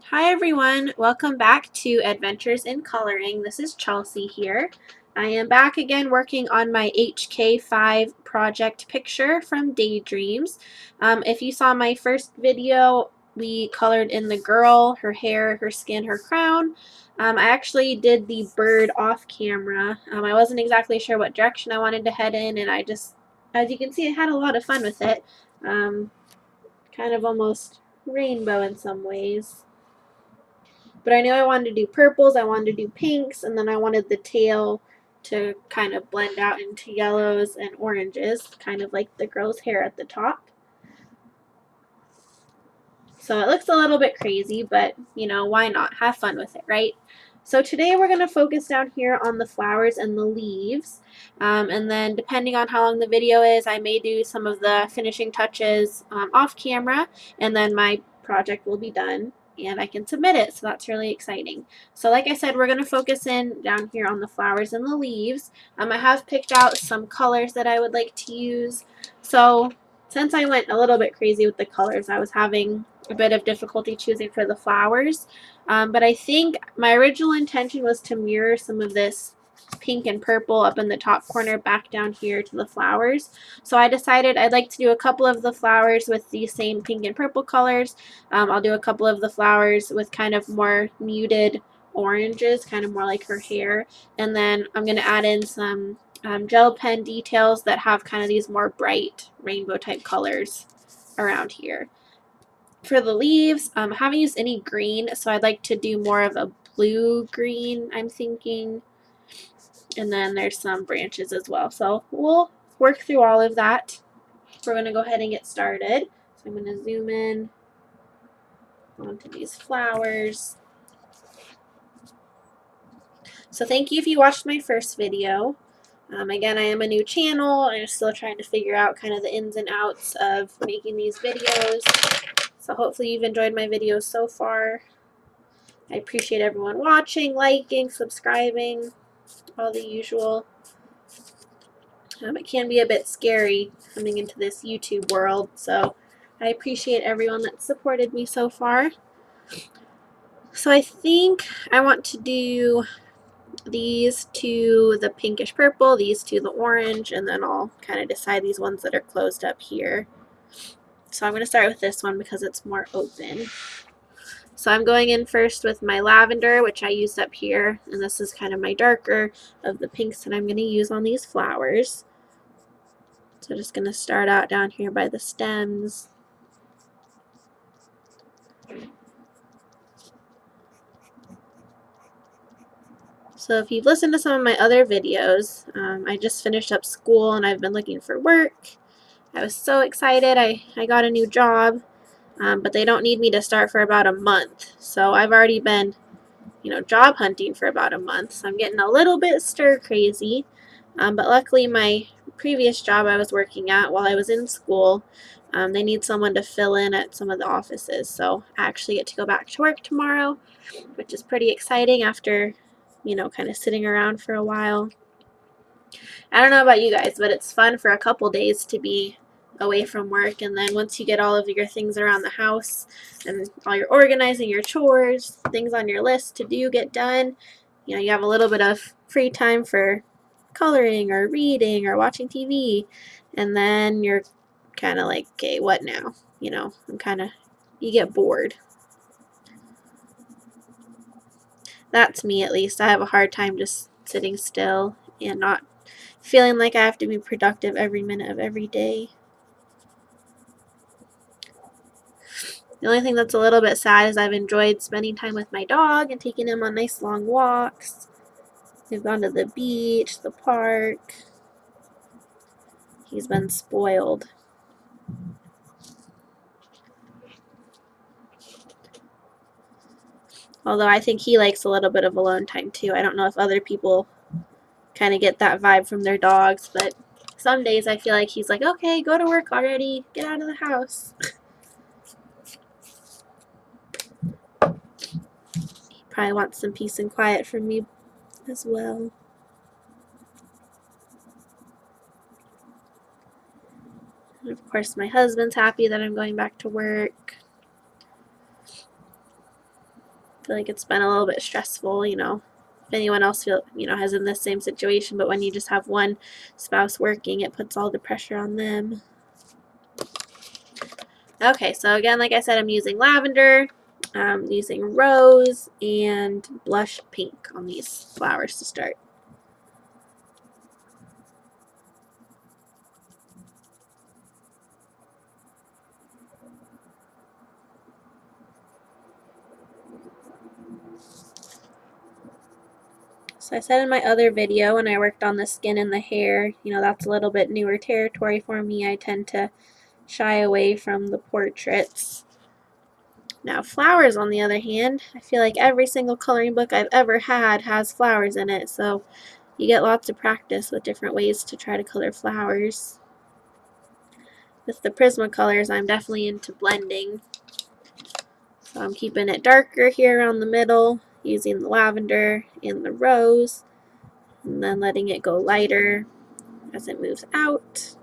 Hi everyone, welcome back to Adventures in Coloring. This is Chelsea here. I am back again working on my HK5 project picture from Daydreams. If you saw my first video, we colored in the girl, her hair, her skin, her crown. I actually did the bird off camera. I wasn't exactly sure what direction I wanted to head in, and I just, as you can see, I had a lot of fun with it. Kind of almost rainbow in some ways. But I knew I wanted to do purples, I wanted to do pinks, and then I wanted the tail to kind of blend out into yellows and oranges, kind of like the girl's hair at the top. So it looks a little bit crazy, but you know, why not? Have fun with it, right? So today we're going to focus down here on the flowers and the leaves. And then depending on how long the video is, I may do some of the finishing touches off camera, and then my project will be done and I can submit it. So that's really exciting. So like I said, we're going to focus in down here on the flowers and the leaves. I have picked out some colors that I would like to use. So since I went a little bit crazy with the colors, I was having a bit of difficulty choosing for the flowers. But I think my original intention was to mirror some of this pink and purple up in the top corner back down here to the flowers. So I decided I'd like to do a couple of the flowers with the same pink and purple colors. I'll do a couple of the flowers with kind of more muted oranges, kind of more like her hair. And then I'm going to add in some gel pen details that have kind of these more bright rainbow type colors around here. For the leaves, I haven't used any green, so I'd like to do more of a blue green, I'm thinking. And then there's some branches as well. So we'll work through all of that. We're going to go ahead and get started. So I'm going to zoom in onto these flowers. So thank you if you watched my first video. Again, I am a new channel. I'm still trying to figure out kind of the ins and outs of making these videos. So hopefully you've enjoyed my videos so far. I appreciate everyone watching, liking, subscribing, all the usual. It can be a bit scary coming into this YouTube world, so I appreciate everyone that supported me so far. So I think I want to do these two the pinkish purple, these two the orange, and then I'll kind of decide these ones that are closed up here. So I'm going to start with this one because it's more open. So I'm going in first with my lavender, which I used up here, and this is kind of my darker of the pinks that I'm going to use on these flowers. So just going to start out down here by the stems. So if you've listened to some of my other videos, I just finished up school and I've been looking for work. I was so excited. I got a new job, but they don't need me to start for about a month. So I've already been, job hunting for about a month. So I'm getting a little bit stir crazy. But luckily my previous job I was working at while I was in school, they need someone to fill in at some of the offices. So I actually get to go back to work tomorrow, which is pretty exciting after, kind of sitting around for a while. I don't know about you guys, but it's fun for a couple days to be away from work, and then once you get all of your things around the house and all your organizing, your chores, things on your list to do get done, you have a little bit of free time for coloring or reading or watching TV, and then you're kind of like, okay, what now? You get bored. That's me, at least. I have a hard time just sitting still and not feeling like I have to be productive every minute of every day. The only thing that's a little bit sad is I've enjoyed spending time with my dog and taking him on nice long walks. We've gone to the beach, the park. He's been spoiled. Although I think he likes a little bit of alone time too. I don't know if other people kind of get that vibe from their dogs, but some days I feel like he's like, okay, go to work already. Get out of the house. He probably wants some peace and quiet from me as well. And of course, my husband's happy that I'm going back to work. feel like it's been a little bit stressful, you know, if anyone else has in this same situation, but when you just have one spouse working, it puts all the pressure on them. Okay, so again, like I said, I'm using lavender, using rose, and blush pink on these flowers to start. So I said in my other video when I worked on the skin and the hair, you know, that's a little bit newer territory for me. I tend to shy away from the portraits. Now flowers, on the other hand, I feel like every single coloring book I've ever had has flowers in it, so you get lots of practice with different ways to try to color flowers. With the Prismacolors, I'm definitely into blending. So I'm keeping it darker here around the middle, using the lavender and the rose, and then letting it go lighter as it moves out.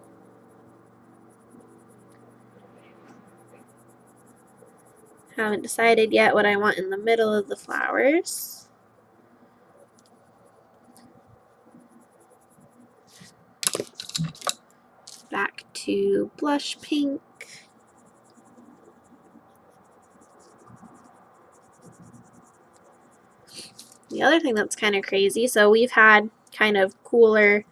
Haven't decided yet what I want in the middle of the flowers. Back to blush pink. The other thing that's kind of crazy, so we've had kind of cooler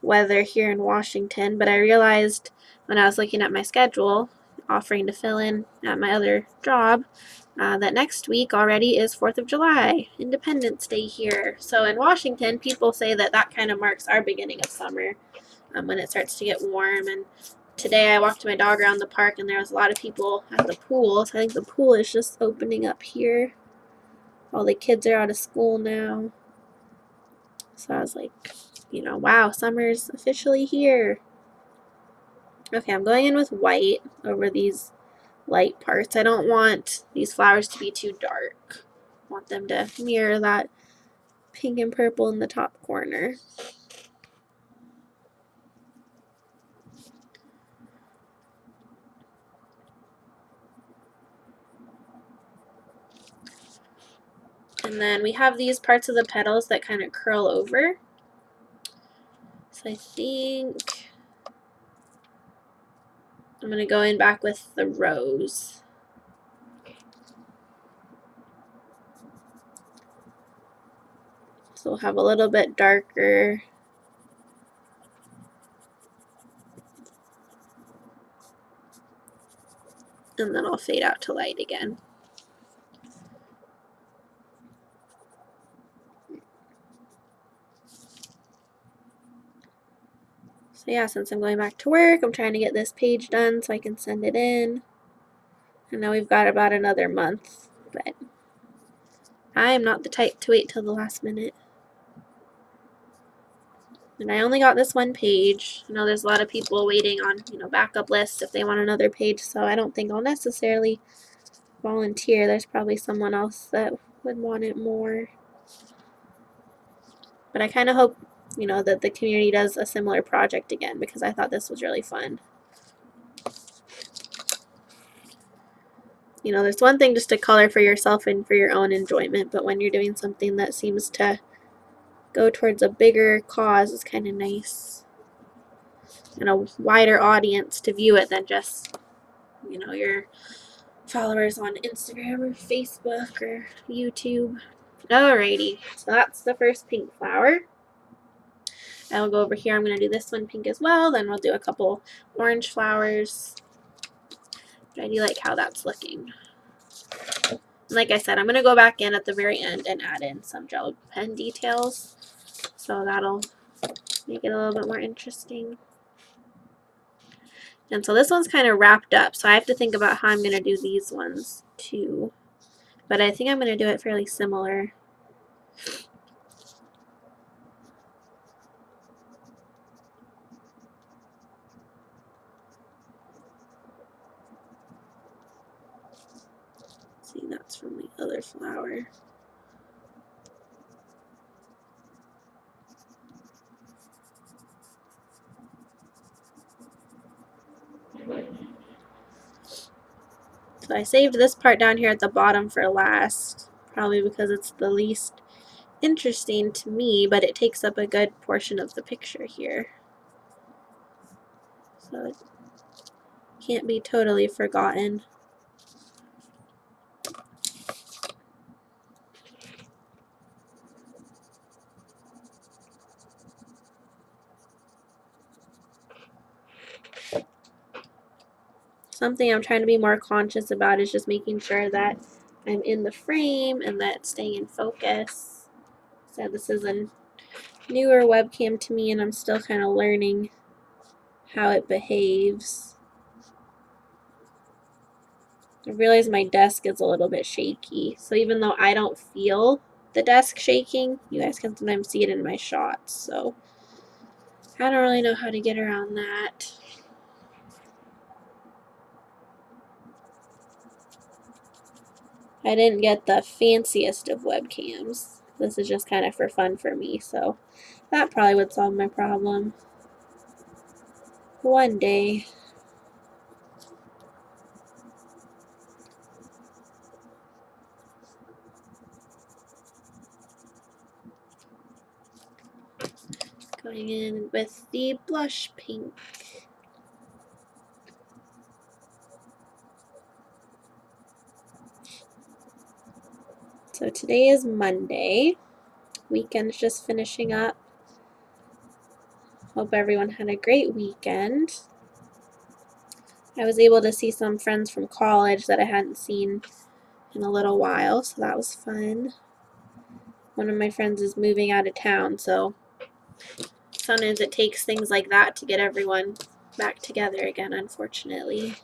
weather here in Washington, but I realized when I was looking at my schedule, offering to fill in at my other job, that next week already is 4th of July, Independence Day here. So in Washington, people say that that kind of marks our beginning of summer, when it starts to get warm. And today I walked my dog around the park and there was a lot of people at the pool, so I think the pool is just opening up here. All the kids are out of school now. So I was like, you know, wow, summer's officially here. Okay, I'm going in with white over these light parts. I don't want these flowers to be too dark. I want them to mirror that pink and purple in the top corner. And then we have these parts of the petals that kind of curl over. So I think I'm going to go in back with the rose. So we'll have a little bit darker. And then I'll fade out to light again. So yeah, since I'm going back to work, I'm trying to get this page done so I can send it in. I know we've got about another month, but I am not the type to wait till the last minute. And I only got this one page. I know there's a lot of people waiting on, you know, backup lists if they want another page, so I don't think I'll necessarily volunteer. There's probably someone else that would want it more. But I kind of hope, you know, that the community does a similar project again, because I thought this was really fun. You know, there's one thing just to color for yourself and for your own enjoyment, but when you're doing something that seems to go towards a bigger cause, it's kind of nice. And a wider audience to view it than just, you know, your followers on Instagram or Facebook or YouTube. Alrighty, so that's the first pink flower. I will go over here. I'm going to do this one pink as well. Then we'll do a couple orange flowers. But I do like how that's looking. And like I said, I'm going to go back in at the very end and add in some gel pen details. So that'll make it a little bit more interesting. And so this one's kind of wrapped up. So I have to think about how I'm going to do these ones too. But I think I'm going to do it fairly similar. See, that's from the other flower. So I saved this part down here at the bottom for last. probably because it's the least interesting to me, but it takes up a good portion of the picture here. So it can't be totally forgotten. Something I'm trying to be more conscious about is just making sure that I'm in the frame and that it's staying in focus. So this is a newer webcam to me and I'm still kind of learning how it behaves. I realize my desk is a little bit shaky, so even though I don't feel the desk shaking, you guys can sometimes see it in my shots, so I don't really know how to get around that. I didn't get the fanciest of webcams. This is just kind of for fun for me, so that probably would solve my problem one day. Going in with the blush pink. So today is Monday. Weekend's just finishing up. Hope everyone had a great weekend. I was able to see some friends from college that I hadn't seen in a little while, so that was fun. One of my friends is moving out of town, so sometimes it takes things like that to get everyone back together again, unfortunately.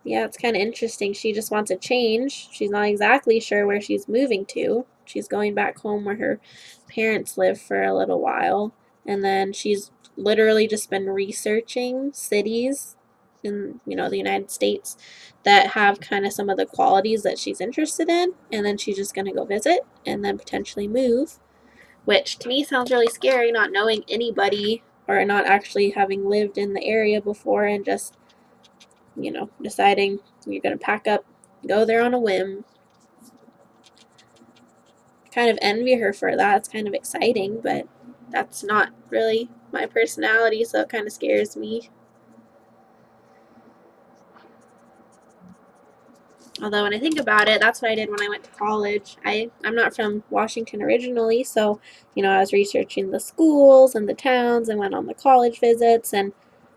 Yeah, it's kind of interesting. She just wants a change. She's not exactly sure where she's moving to. She's going back home where her parents live for a little while. And then she's literally just been researching cities in, the United States that have kind of some of the qualities that she's interested in. And then she's just going to go visit and then potentially move, which to me sounds really scary, not knowing anybody or not actually having lived in the area before and just deciding you're going to pack up, go there on a whim. Kind of envy her for that. It's kind of exciting, but that's not really my personality, so it kind of scares me. Although when I think about it, that's what I did when I went to college. I'm not from Washington originally, so I was researching the schools and the towns and went on the college visits, and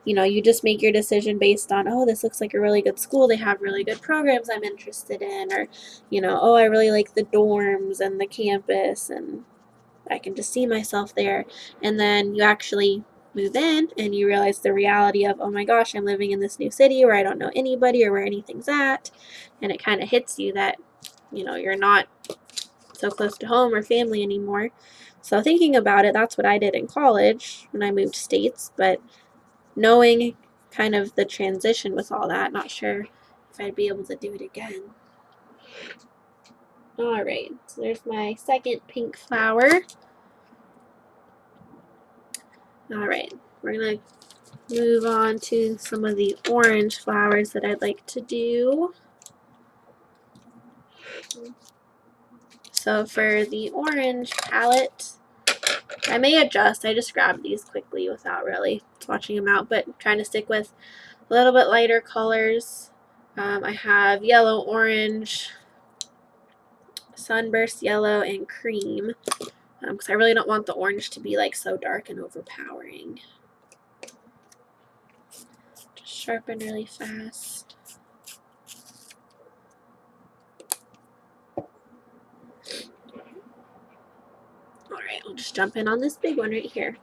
you just make your decision based on, oh, this looks like a really good school. They have really good programs I'm interested in, or oh, I really like the dorms and the campus and I can just see myself there. And then you actually move in and you realize the reality of, oh my gosh, I'm living in this new city where I don't know anybody or where anything's at. And it kind of hits you that, you're not so close to home or family anymore. So thinking about it, that's what I did in college when I moved states. But knowing kind of the transition with all that, not sure if I'd be able to do it again. Alright, so there's my second pink flower. Alright, we're going to move on to some of the orange flowers that I'd like to do. So for the orange palette, I may adjust. I just grabbed these quickly without really swatching them out, but I'm trying to stick with a little bit lighter colors. I have yellow, orange, sunburst yellow, and cream, because I really don't want the orange to be like so dark and overpowering. Just sharpen really fast. Alright, I'll just jump in on this big one right here.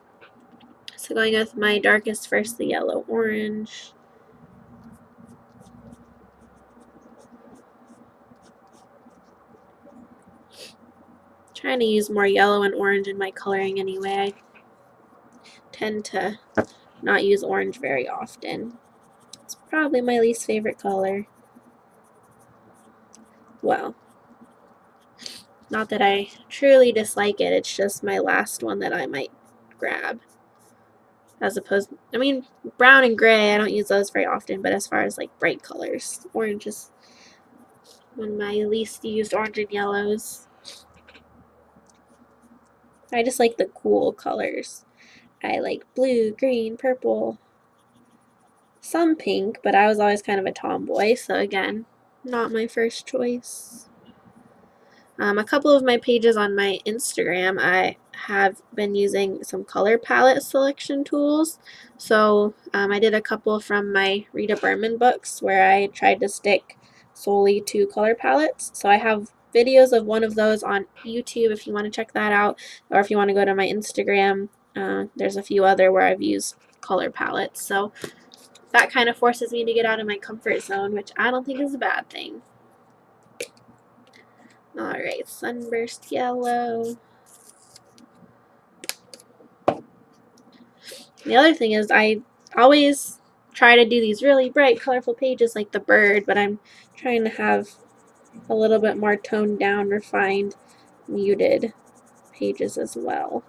So going with my darkest first, the yellow orange. Trying to use more yellow and orange in my coloring anyway. I tend to not use orange very often. It's probably my least favorite color. Well, not that I truly dislike it, it's just my last one that I might grab. as opposed, I mean, brown and gray, I don't use those very often, but as far as like bright colors, orange is one of my least used, orange and yellows. I just like the cool colors. I like blue, green, purple, some pink, but I was always kind of a tomboy, so again, not my first choice. A couple of my pages on my Instagram, I have been using some color palette selection tools. So I did a couple from my Rita Berman books where I tried to stick solely to color palettes. So I have videos of one of those on YouTube if you want to check that out, or if you want to go to my Instagram, there's a few other where I've used color palettes. So that kind of forces me to get out of my comfort zone, which I don't think is a bad thing. Alright, sunburst yellow. The other thing is I always try to do these really bright, colorful pages like the bird, but I'm trying to have a little bit more toned down, refined, muted pages as well.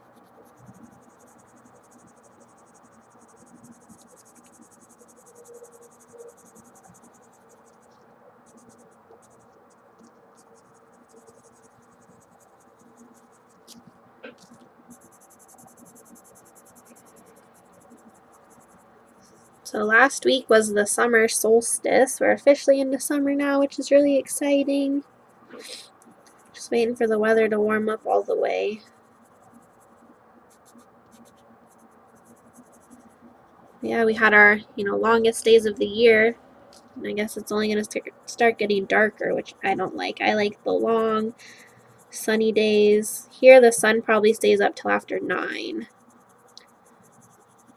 So last week was the summer solstice. We're officially into summer now, which is really exciting. Just waiting for the weather to warm up all the way. Yeah, we had our, longest days of the year. And I guess it's only going to start getting darker, which I don't like. I like the long, sunny days. Here the sun probably stays up till after 9.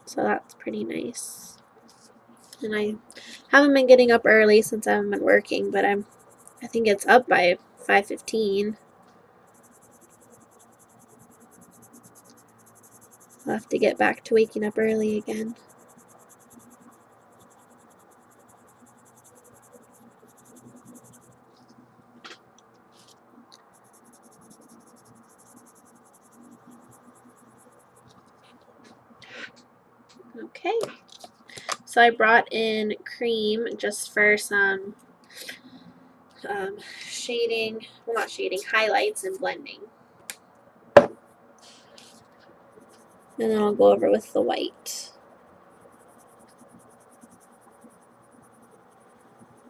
So that's pretty nice. And I haven't been getting up early since I haven't been working, but I think it's up by 5:15. I'll have to get back to waking up early again. Okay. So I brought in cream just for some shading, well, not shading, highlights and blending. And then I'll go over with the white.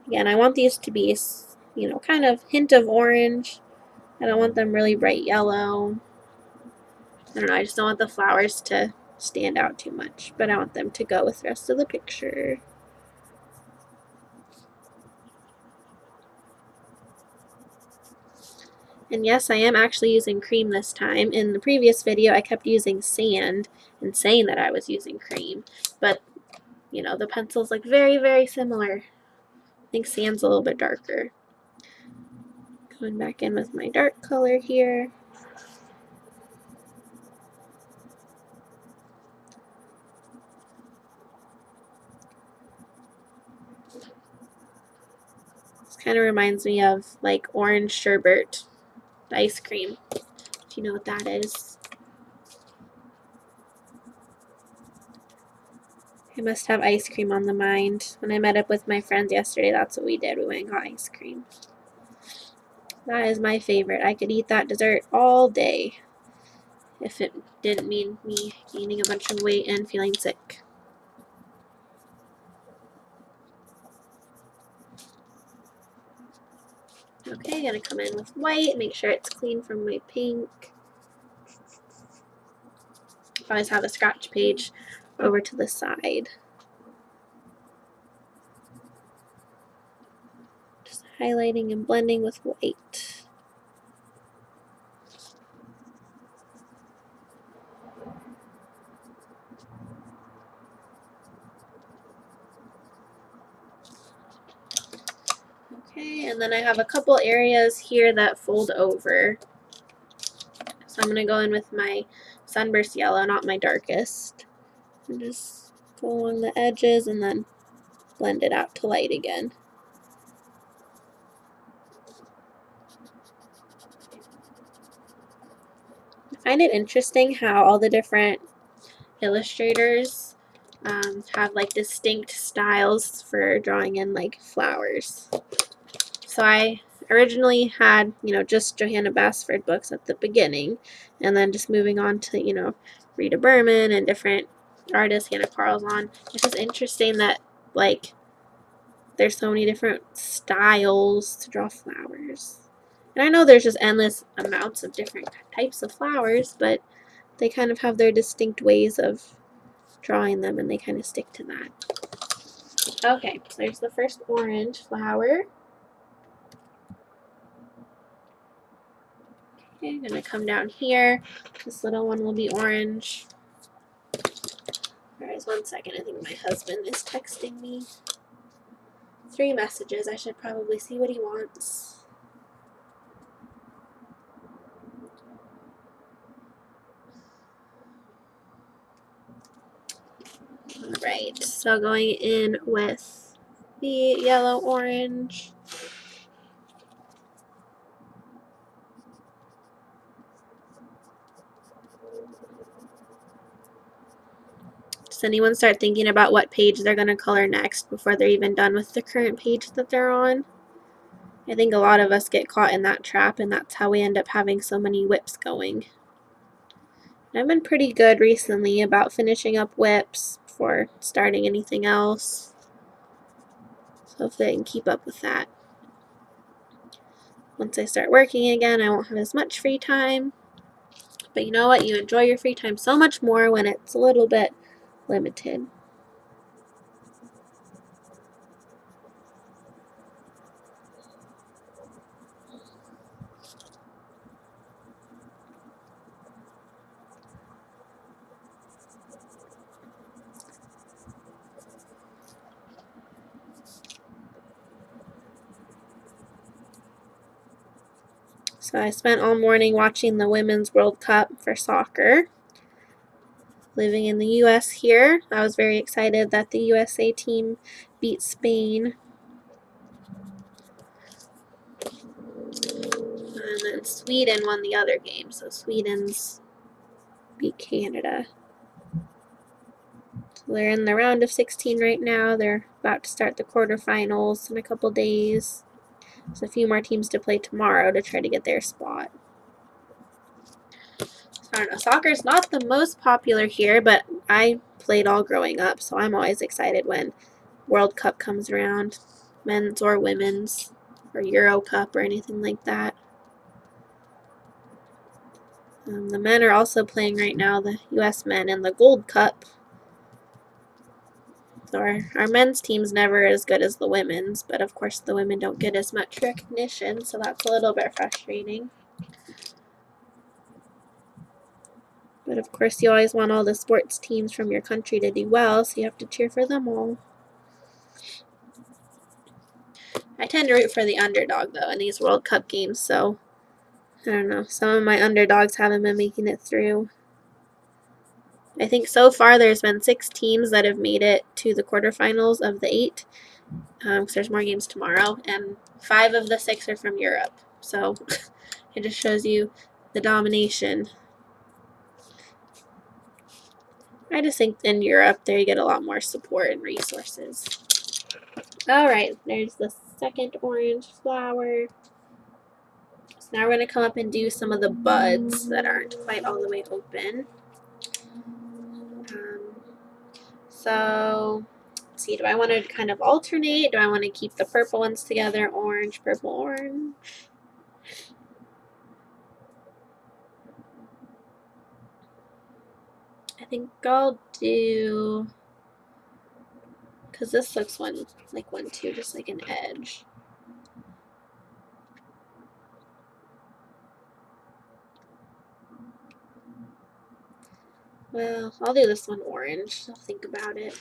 Again, I want these to be, kind of hint of orange. I don't want them really bright yellow. I don't know, I just don't want the flowers to stand out too much, but I want them to go with the rest of the picture. And yes, I am actually using cream this time. In the previous video, I kept using sand and saying that I was using cream, but the pencils look very, very similar. I think sand's a little bit darker. Going back in with my dark color here. This kind of reminds me of like orange sherbet ice cream, if you know what that is. I must have ice cream on the mind. When I met up with my friends yesterday, that's what we did. We went and got ice cream. That is my favorite. I could eat that dessert all day if it didn't mean me gaining a bunch of weight and feeling sick. Okay, gonna come in with white, make sure it's clean from my pink. I always have a scratch page over to the side. Just highlighting and blending with white. Okay, and then I have a couple areas here that fold over. So I'm going to go in with my sunburst yellow, not my darkest. And just go along the edges and then blend it out to light again. I find it interesting how all the different illustrators have like distinct styles for drawing in like flowers. So I originally had, just Johanna Basford books at the beginning, and then just moving on to, Rita Berman and different artists, Hanna Karlzon. It's just interesting that, like, there's so many different styles to draw flowers. And I know there's just endless amounts of different types of flowers, but they kind of have their distinct ways of drawing them, and they kind of stick to that. Okay, so there's the first orange flower. Okay, I'm going to come down here. This little one will be orange. Alright, 1 second. I think my husband is texting me. 3 messages. I should probably see what he wants. Alright, so going in with the yellow-orange. Does anyone start thinking about what page they're going to color next before they're even done with the current page that they're on? I think a lot of us get caught in that trap, and that's how we end up having so many whips going. I've been pretty good recently about finishing up whips before starting anything else. So hopefully I can keep up with that. Once I start working again, I won't have as much free time. But you know what? You enjoy your free time so much more when it's a little bit limited. So I spent all morning watching the Women's World Cup for soccer. Living in the U.S. here, I was very excited that the USA team beat Spain. And then Sweden won the other game, so Sweden's beat Canada. So they're in the round of 16 right now. They're about to start the quarterfinals in a couple days. There's a few more teams to play tomorrow to try to get their spot. I don't know, soccer's not the most popular here, but I played all growing up, so I'm always excited when World Cup comes around, men's or women's, or Euro Cup or anything like that. The men are also playing right now, the U.S. men, in the Gold Cup. So our men's team's never as good as the women's, but of course the women don't get as much recognition, so that's a little bit frustrating. But of course you always want all the sports teams from your country to do well, so you have to cheer for them all. I tend to root for the underdog, though, in these World Cup games, so I don't know. Some of my underdogs haven't been making it through. I think so far there's been 6 teams that have made it to the quarterfinals of the 8, because there's more games tomorrow, and 5 of the 6 are from Europe. So it just shows you the domination. I just think in Europe there you get a lot more support and resources. Alright, there's the second orange flower. So now we're going to come up and do some of the buds that aren't quite all the way open. So, let's see, do I want to kind of alternate? Do I want to keep the purple ones together? Orange, purple, orange. I think I'll do, because this looks like one too, just like an edge. Well, I'll do this one orange. I'll think about it.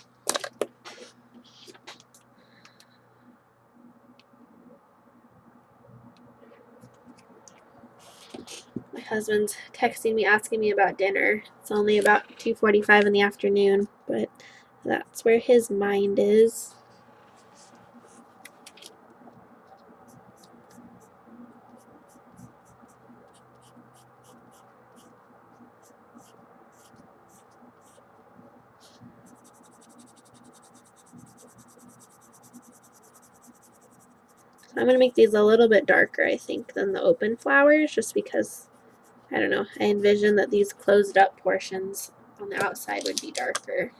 My husband's texting me asking me about dinner. It's only about 2:45 in the afternoon, but that's where his mind is. I'm going to make these a little bit darker, I think, than the open flowers, just because, I don't know, I envision that these closed up portions on the outside would be darker.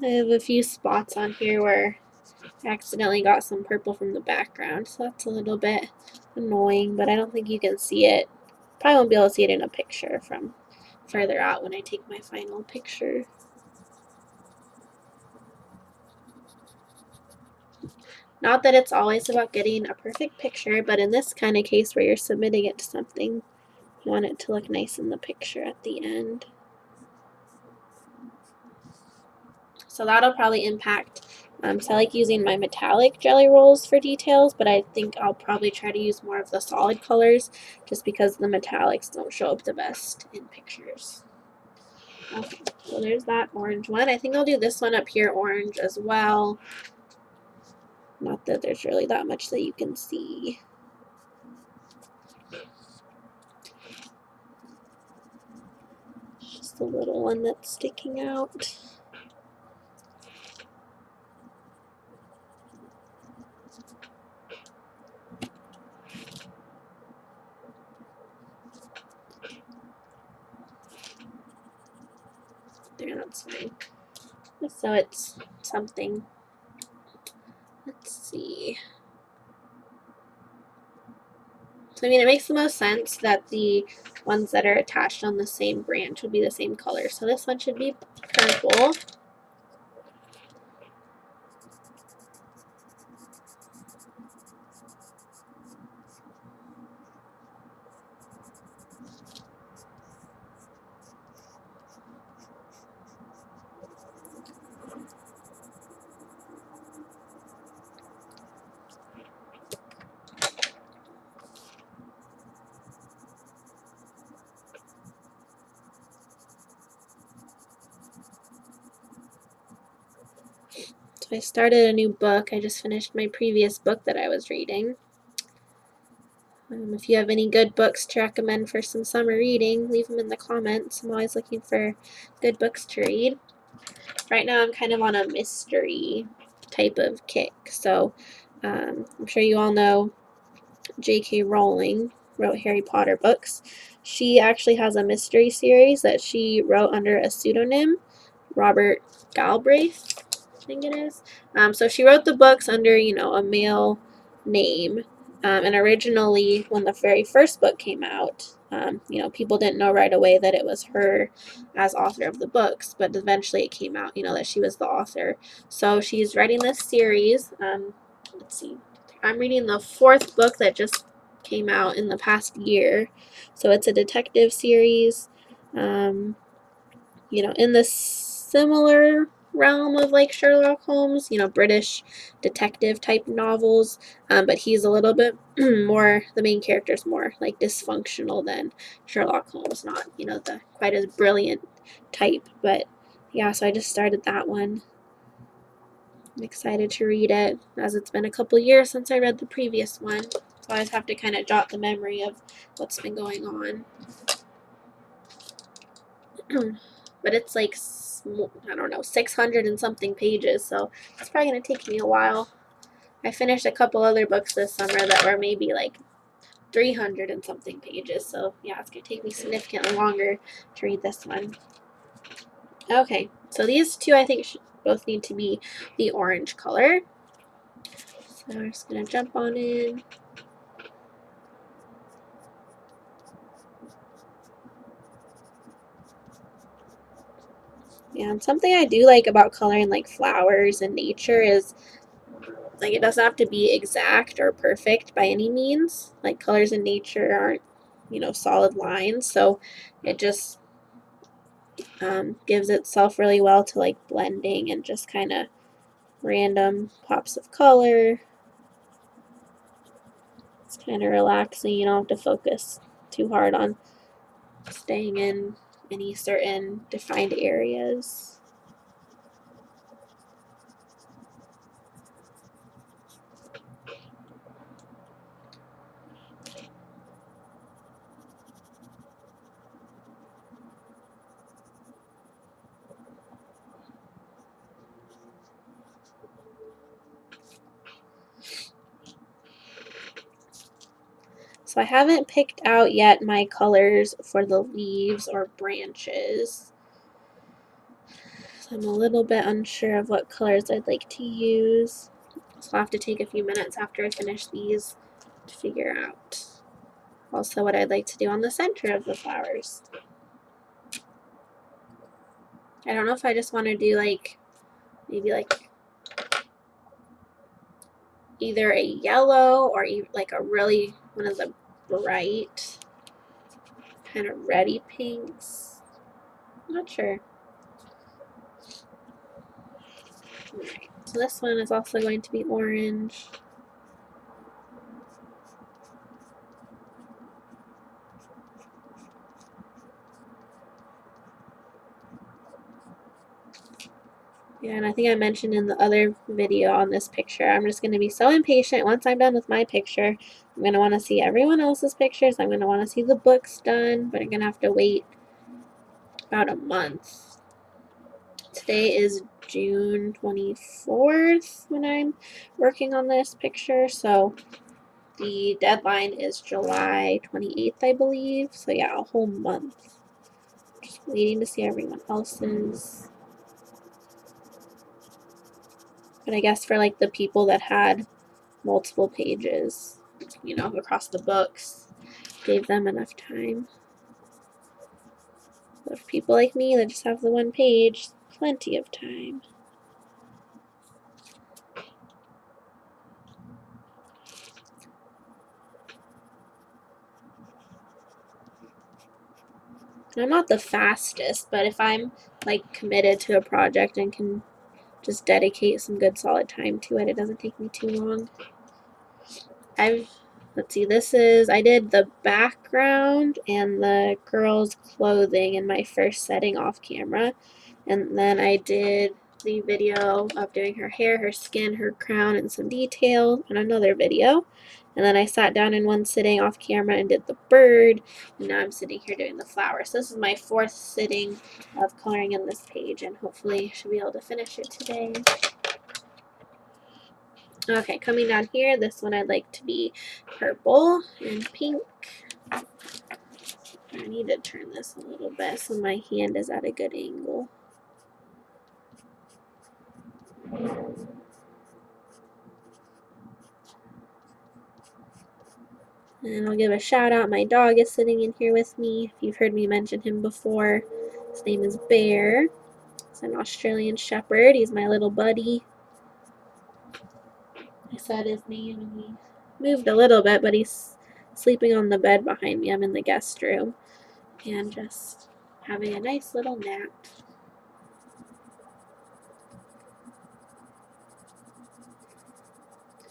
I have a few spots on here where I accidentally got some purple from the background, so that's a little bit annoying, but I don't think you can see it. Probably won't be able to see it in a picture from further out when I take my final picture. Not that it's always about getting a perfect picture, but in this kind of case where you're submitting it to something, you want it to look nice in the picture at the end. So that'll probably impact. So I like using my metallic jelly rolls for details, but I think I'll probably try to use more of the solid colors just because the metallics don't show up the best in pictures. Okay, so there's that orange one. I think I'll do this one up here orange as well. Not that there's really that much that you can see. Just a little one that's sticking out. There, that's fine. So it's something. Let's see. So I mean, it makes the most sense that the ones that are attached on the same branch would be the same color. So this one should be purple. So I started a new book. I just finished my previous book that I was reading. If you have any good books to recommend for some summer reading, leave them in the comments. I'm always looking for good books to read. Right now I'm kind of on a mystery type of kick. So I'm sure you all know J.K. Rowling wrote Harry Potter books. She actually has a mystery series that she wrote under a pseudonym, Robert Galbraith, I think it is. So she wrote the books under, a male name. And originally, when the very first book came out, people didn't know right away that it was her as author of the books, but eventually it came out, that she was the author. So she's writing this series. Let's see. I'm reading the fourth book that just came out in the past year. So it's a detective series. In the similar realm of like Sherlock Holmes, British detective type novels. But he's a little bit more, the main character's more like dysfunctional than Sherlock Holmes, not, the quite as brilliant type. But yeah, so I just started that one. I'm excited to read it, as it's been a couple years since I read the previous one. So I always have to kind of jot the memory of what's been going on. But it's like, I don't know, 600 and something pages, so it's probably going to take me a while. I finished a couple other books this summer that were maybe like 300 and something pages, so yeah, it's going to take me significantly longer to read this one. Okay, so these two I think should both need to be the orange color. So I'm just going to jump on in. Yeah, and something I do like about coloring like flowers and nature is like it doesn't have to be exact or perfect by any means. Like colors in nature aren't, solid lines, so it just gives itself really well to like blending and just kind of random pops of color. It's kind of relaxing. You don't have to focus too hard on staying in any certain defined areas. So I haven't picked out yet my colors for the leaves or branches. So I'm a little bit unsure of what colors I'd like to use. So I'll have to take a few minutes after I finish these to figure out also what I'd like to do on the center of the flowers. I don't know if I just want to do like maybe like either a yellow or like a really one of the bright kind of reddy pinks. I'm not sure. Alright, so this one is also going to be orange. Yeah, and I think I mentioned in the other video on this picture, I'm just going to be so impatient. Once I'm done with my picture, I'm going to want to see everyone else's pictures. I'm going to want to see the books done, but I'm going to have to wait about a month. Today is June 24th when I'm working on this picture, so the deadline is July 28th, I believe. So yeah, a whole month. Just waiting to see everyone else's. But I guess for like the people that had multiple pages, you know, across the books, gave them enough time. But for people like me that just have the one page, plenty of time. I'm not the fastest, but if I'm like committed to a project and can just dedicate some good solid time to it, it doesn't take me too long. Let's see, I did the background and the girl's clothing in my first setting off camera. And then I did the video of doing her hair, her skin, her crown, and some detail in another video. And then I sat down in one sitting off camera and did the bird. And now I'm sitting here doing the flower. So this is my 4th sitting of coloring in this page, and hopefully I should be able to finish it today. Okay, coming down here, this one I'd like to be purple and pink. I need to turn this a little bit so my hand is at a good angle. And I'll give a shout out. My dog is sitting in here with me. If you've heard me mention him before, his name is Bear. He's an Australian Shepherd. He's my little buddy. I said his name and he moved a little bit, but he's sleeping on the bed behind me. I'm in the guest room and just having a nice little nap.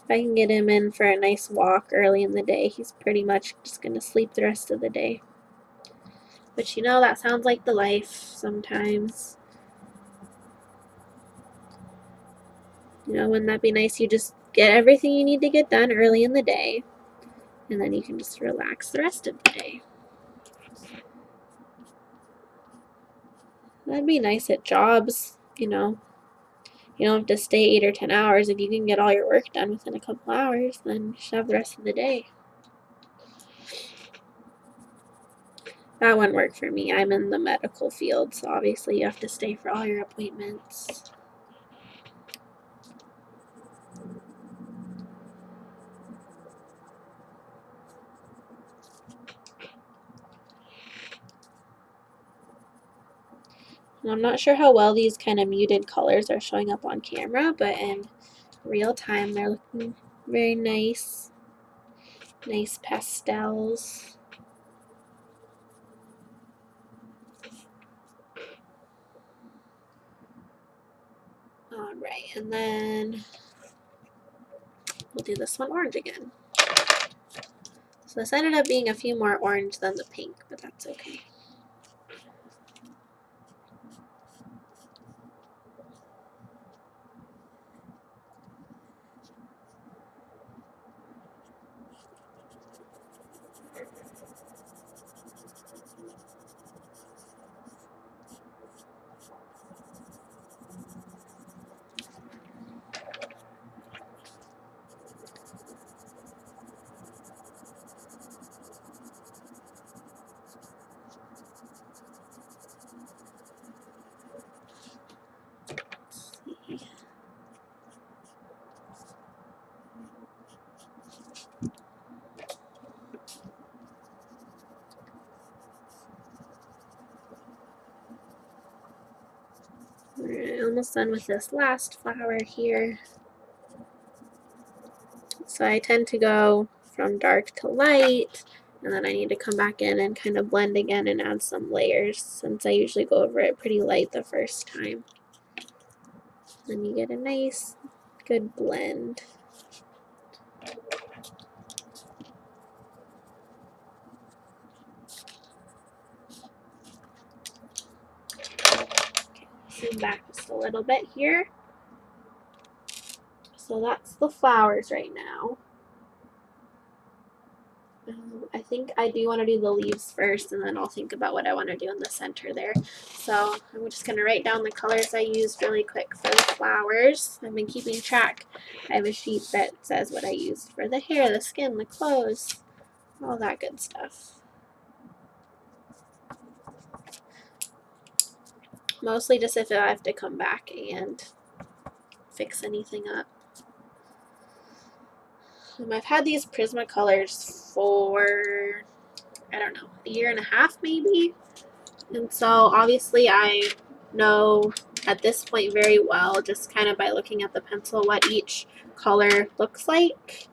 If I can get him in for a nice walk early in the day, he's pretty much just going to sleep the rest of the day. But you know, that sounds like the life sometimes. You know, wouldn't that be nice? You just get everything you need to get done early in the day, and then you can just relax the rest of the day. That'd be nice at jobs, you know. You don't have to stay 8 or 10 hours. If you can get all your work done within a couple hours, then you should have the rest of the day. That wouldn't work for me. I'm in the medical field, so obviously you have to stay for all your appointments. And I'm not sure how well these kind of muted colors are showing up on camera, but in real time they're looking very nice. Nice pastels. Alright, and then we'll do this one orange again. So this ended up being a few more orange than the pink, but that's okay. almost done with this last flower here. So I tend to go from dark to light, and then I need to come back in and kind of blend again and add some layers, since I usually go over it pretty light the first time. Then you get a nice, good blend. Okay, zoom back just a little bit here. So that's the flowers right now. I think I do want to do the leaves first, and then I'll think about what I want to do in the center there. So I'm just going to write down the colors I used really quick for the flowers. I've been keeping track. I have a sheet that says what I used for the hair, the skin, the clothes, all that good stuff. Mostly just if I have to come back and fix anything up. I've had these Prismacolors for, I don't know, a year and a half maybe. And so obviously I know at this point very well, just kind of by looking at the pencil, what each color looks like.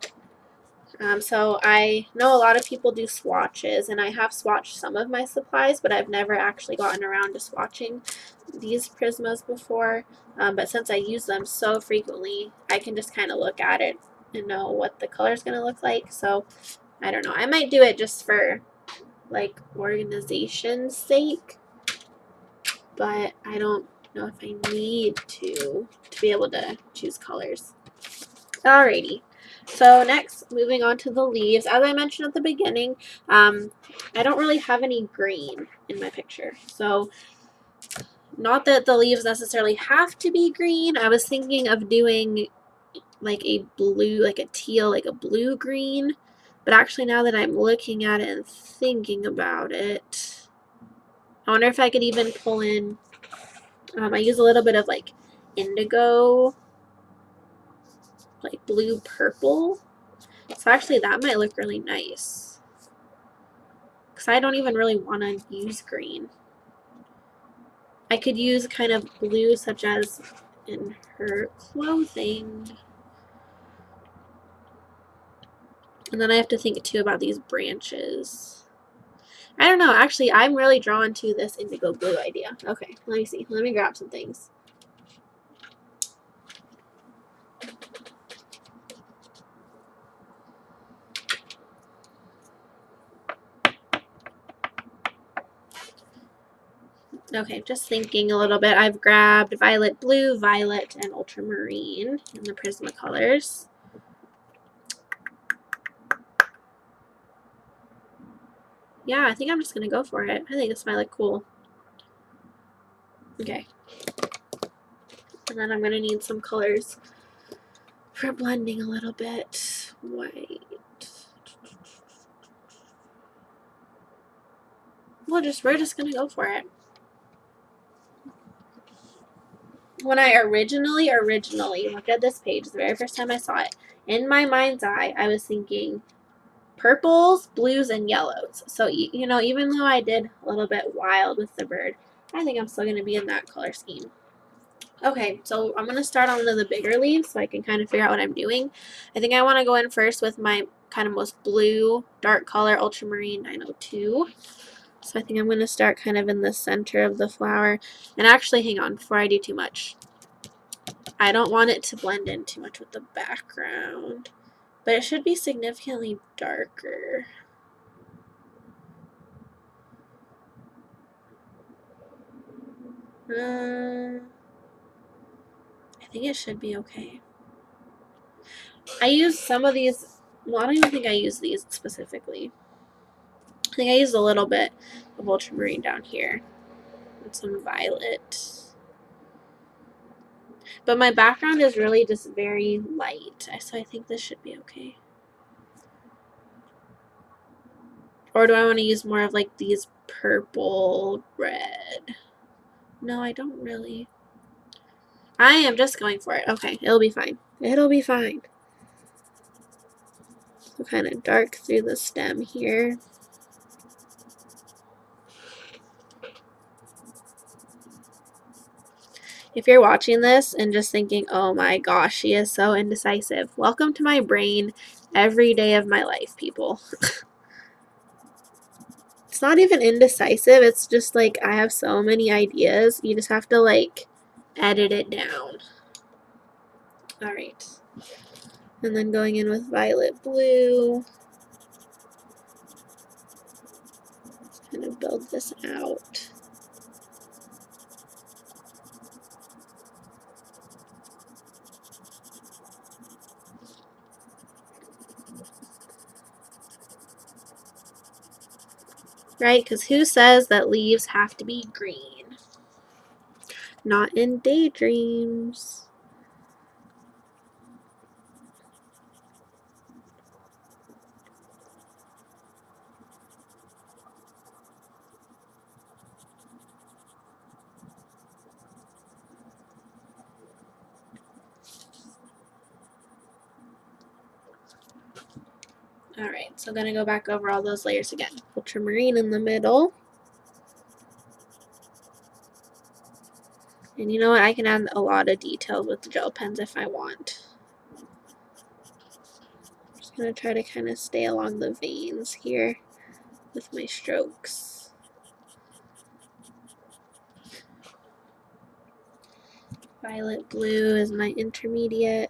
So I know a lot of people do swatches, and I have swatched some of my supplies, but I've never actually gotten around to swatching these Prismas before. But since I use them so frequently, I can just kind of look at it and know what the color is going to look like. So I don't know. I might do it just for like organization's sake, but I don't know if I need to be able to choose colors. Alrighty, so next, moving on to the leaves. As I mentioned at the beginning, I don't really have any green in my picture. So not that the leaves necessarily have to be green. I was thinking of doing like a blue, like a teal, like a blue green. But actually now that I'm looking at it and thinking about it, I wonder if I could even pull in, I use a little bit of like indigo, like blue purple. So actually that might look really nice. Because I don't even really want to use green. I could use kind of blue such as in her clothing. And then I have to think too about these branches. I don't know. Actually, I'm really drawn to this indigo blue idea. Okay, let me see. Let me grab some things. Okay, just thinking a little bit. I've grabbed violet blue, violet, and ultramarine in the Prismacolors. Yeah, I think I'm just going to go for it. I think this might look cool. Okay. And then I'm going to need some colors for blending a little bit. White. We're just going to go for it. When I originally looked at this page, the very first time I saw it, in my mind's eye, I was thinking purples, blues, and yellows. So, you know, even though I did a little bit wild with the bird, I think I'm still going to be in that color scheme. Okay, so I'm going to start on one of the bigger leaves so I can kind of figure out what I'm doing. I think I want to go in first with my kind of most blue, dark color, Ultramarine 902. So I think I'm going to start kind of in the center of the flower. And actually, hang on, before I do too much. I don't want it to blend in too much with the background, but it should be significantly darker. I think it should be okay. I used some of these, well, I don't even think I used these specifically. I think I used a little bit of ultramarine down here and some violet. But my background is really just very light, so I think this should be okay. Or do I want to use more of like these purple red? No, I don't really. I am just going for it. Okay, it'll be fine. It'll be fine. So kind of dark through the stem here. If you're watching this and just thinking, oh my gosh, she is so indecisive, welcome to my brain every day of my life, people. It's not even indecisive, it's just like I have so many ideas. You just have to like edit it down. Alright. And then going in with violet blue. Kind of build this out. Right? Because who says that leaves have to be green? Not in Daydreams. Alright, so I'm going to go back over all those layers again. Ultramarine in the middle. And you know what? I can add a lot of details with the gel pens if I want. I'm just going to try to kind of stay along the veins here with my strokes. Violet blue is my intermediate.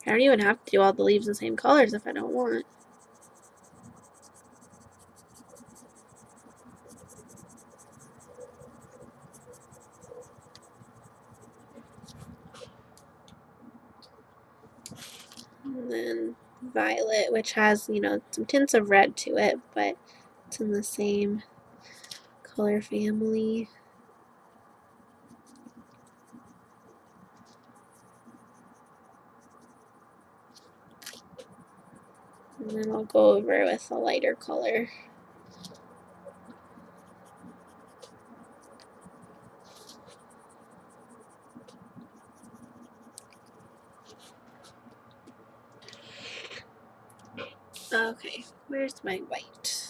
I don't even have to do all the leaves the same colors if I don't want. And then violet, which has, you know, some tints of red to it, but it's in the same color family. And then I'll go over with a lighter color. Okay, where's my white?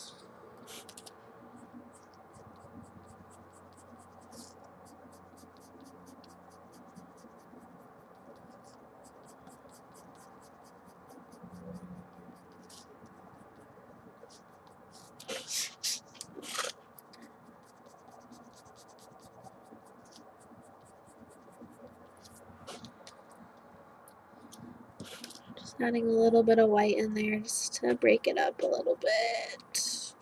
Just adding a little bit of white in there just to break it up a little bit.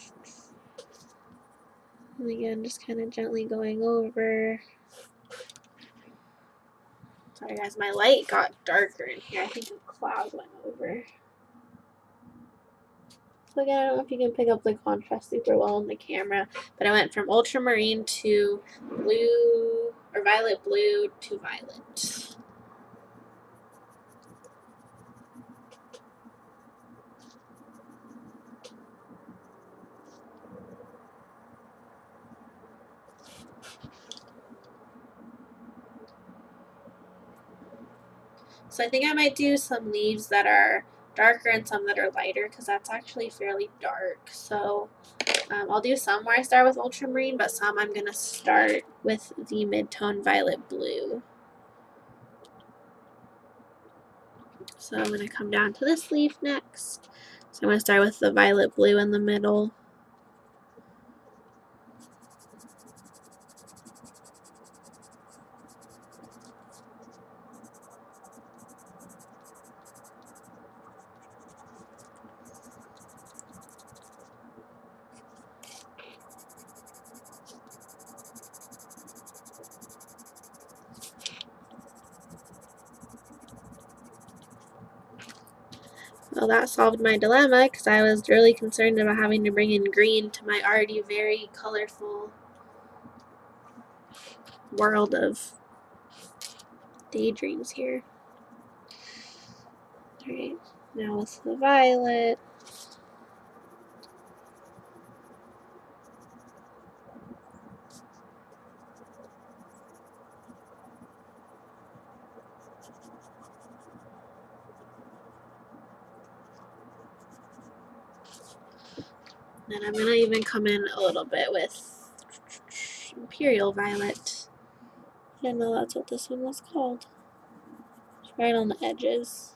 And again, just kind of gently going over. Sorry guys, my light got darker in here. I think a cloud went over. So again, I don't know if you can pick up the contrast super well in the camera, but I went from ultramarine to blue, or violet blue to violet. So I think I might do some leaves that are darker and some that are lighter because that's actually fairly dark. So I'll do some where I start with ultramarine, but some I'm going to start with the mid-tone violet blue. So I'm going to come down to this leaf next. So I'm going to start with the violet blue in the middle. Well, that solved my dilemma because I was really concerned about having to bring in green to my already very colorful world of Daydreams here. Alright, now with the violet. And I'm going to even come in a little bit with Imperial Violet. I didn't know that's what this one was called. It's right on the edges.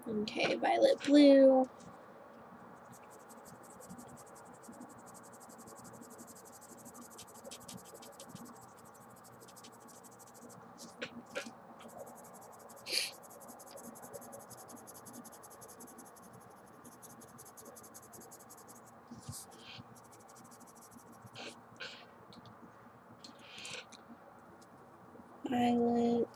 Okay, violet blue. Violet.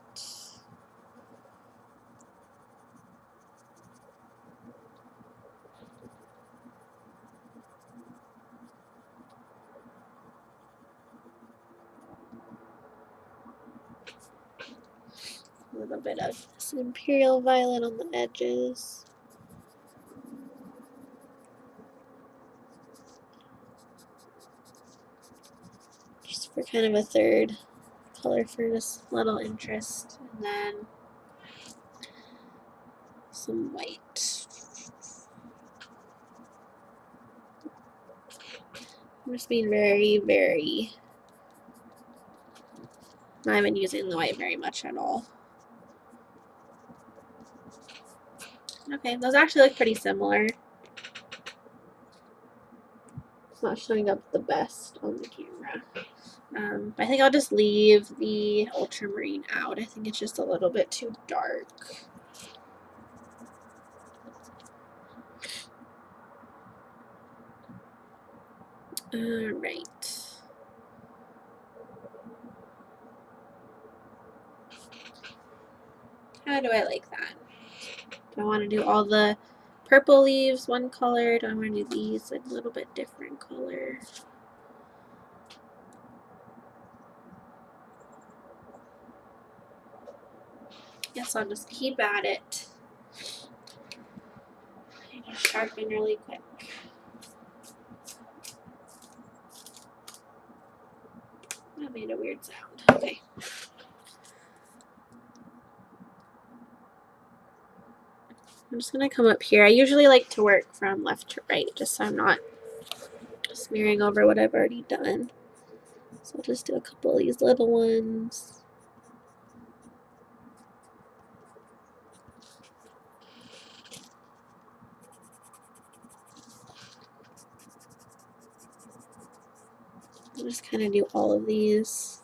A little bit of this Imperial Violet on the edges. Just for kind of a third color for this little interest. And then some white. I'm just being very not even using the white very much at all. Okay, those actually look pretty similar. It's not showing up the best on the camera. I think I'll just leave the Ultramarine out. I think it's just a little bit too dark. Alright. How do I like that? Do I want to do all the purple leaves one color? Do I want to do these a little bit different color? Guess I'll just keep at it. I just sharpen really quick. That made a weird sound. Okay. I'm just going to come up here. I usually like to work from left to right just so I'm not smearing over what I've already done. So I'll just do a couple of these little ones. I'll just kind of do all of these.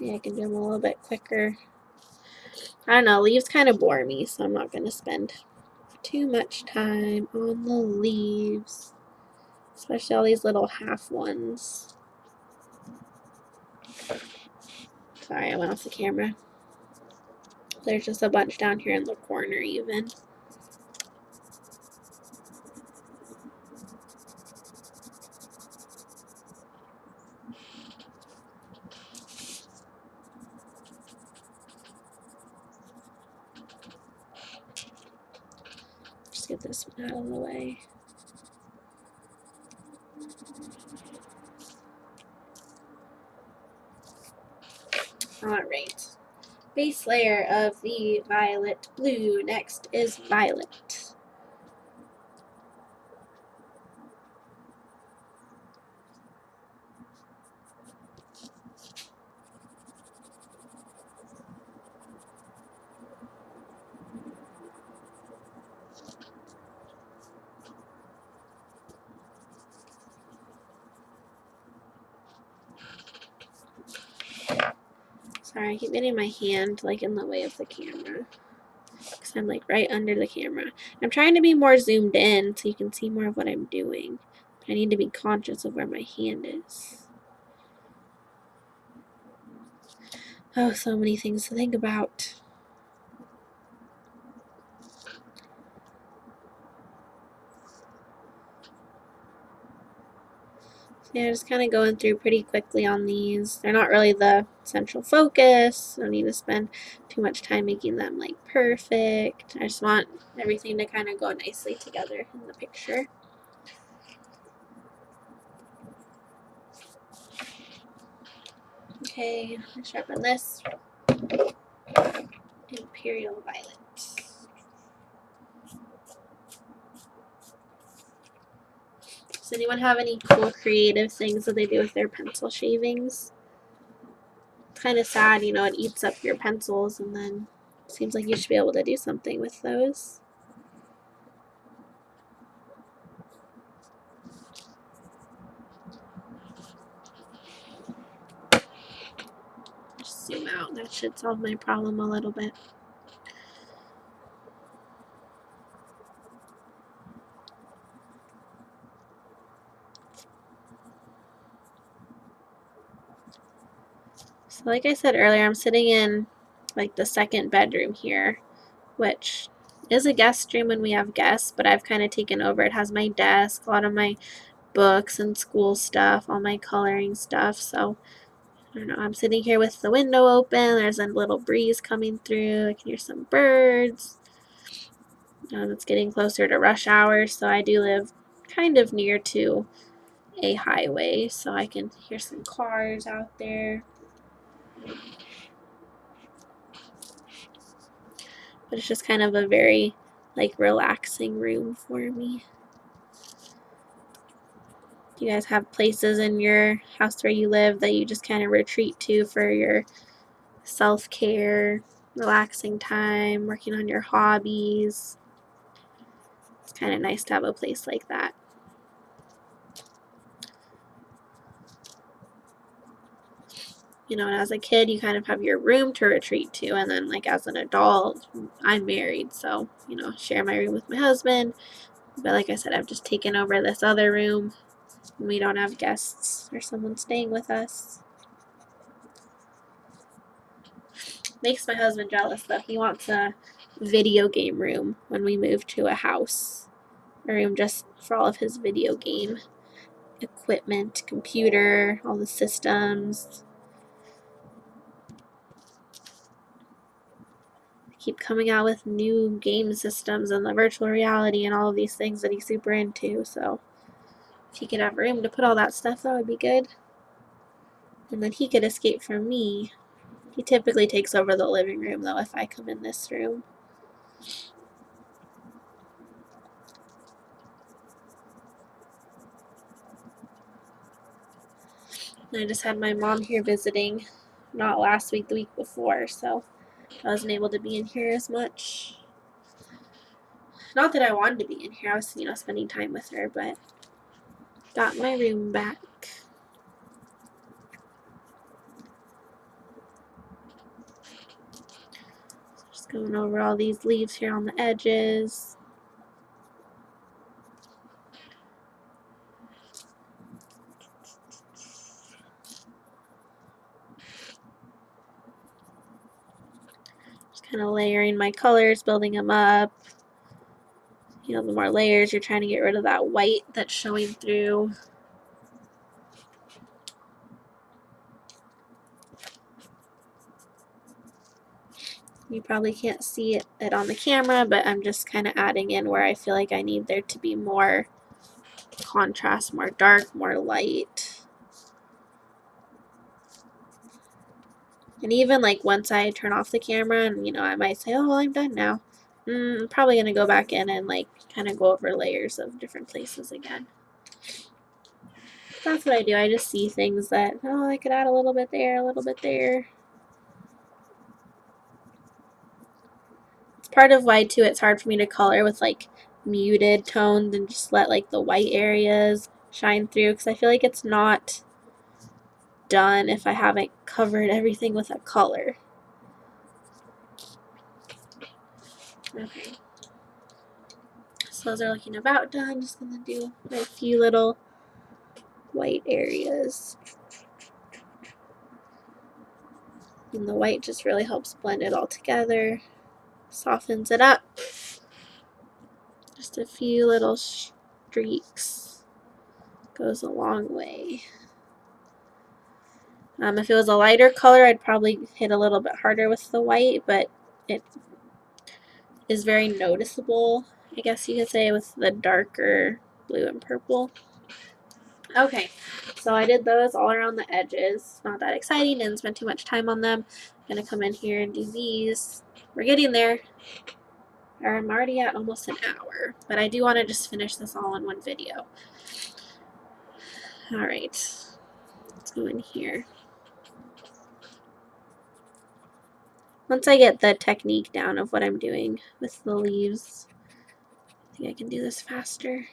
Yeah, I can do them a little bit quicker. I don't know, leaves kind of bore me, so I'm not going to spend too much time on the leaves. Especially all these little half ones. Sorry, I went off the camera. There's just a bunch down here in the corner even. Just get this one out of the way. Alright. Base layer of the violet blue. Next is violet. Sorry, I keep getting my hand like in the way of the camera. Because I'm like right under the camera. I'm trying to be more zoomed in so you can see more of what I'm doing. But I need to be conscious of where my hand is. Oh, so many things to think about. Yeah, just kind of going through pretty quickly on these. They're not really the central focus. I don't need to spend too much time making them like perfect. I just want everything to kind of go nicely together in the picture. Okay, I'll sharpen this. Imperial Violet. Does anyone have any cool creative things that they do with their pencil shavings? It's kind of sad, you know, it eats up your pencils, and then it seems like you should be able to do something with those. Just zoom out. That should solve my problem a little bit. So like I said earlier, I'm sitting in like the second bedroom here, which is a guest room when we have guests, but I've kind of taken over. It has my desk, a lot of my books and school stuff, all my coloring stuff. So I don't know, I'm sitting here with the window open. There's a little breeze coming through. I can hear some birds. It's getting closer to rush hour, so I do live kind of near to a highway, so I can hear some cars out there. But it's just kind of a very like relaxing room for me. Do you guys have places in your house where you live that you just kind of retreat to for your self-care, relaxing time, working on your hobbies? It's kind of nice to have a place like that. You know, and as a kid, you kind of have your room to retreat to, and then like as an adult, I'm married, so you know, share my room with my husband. But like I said, I've just taken over this other room when we don't have guests or someone staying with us. Makes my husband jealous though. He wants a video game room when we move to a house. A room just for all of his video game equipment, computer, all the systems. Keep coming out with new game systems and the virtual reality and all of these things that he's super into. So if he could have room to put all that stuff, that would be good. And then he could escape from me. He typically takes over the living room though if I come in this room. And I just had my mom here visiting, not last week, the week before, so I wasn't able to be in here as much. Not that I wanted to be in here, I was, you know, spending time with her, but got my room back. Just going over all these leaves here on the edges. Just kind of layering my colors, building them up. You know, the more layers, you're trying to get rid of that white that's showing through. You probably can't see it on the camera, but I'm just kind of adding in where I feel like I need there to be more contrast, more dark, more light. And even like once I turn off the camera and, you know, I might say, oh, well, I'm done now. I'm probably going to go back in and like kind of go over layers of different places again. That's what I do. I just see things that, oh, I could add a little bit there, a little bit there. It's part of why, too, it's hard for me to color with like muted tones and just let like the white areas shine through, because I feel like it's not done if I haven't covered everything with a color. Okay. So those are looking about done. Just gonna do a few little white areas. And the white just really helps blend it all together, softens it up. Just a few little streaks goes a long way. If it was a lighter color, I'd probably hit a little bit harder with the white, but it is very noticeable, I guess you could say, with the darker blue and purple. Okay, so I did those all around the edges. Not that exciting, didn't spend too much time on them. I'm gonna come in here and do these. We're getting there. I'm already at almost an hour, but I do want to just finish this all in one video. All right, let's go in here. Once I get the technique down of what I'm doing with the leaves, I think I can do this faster.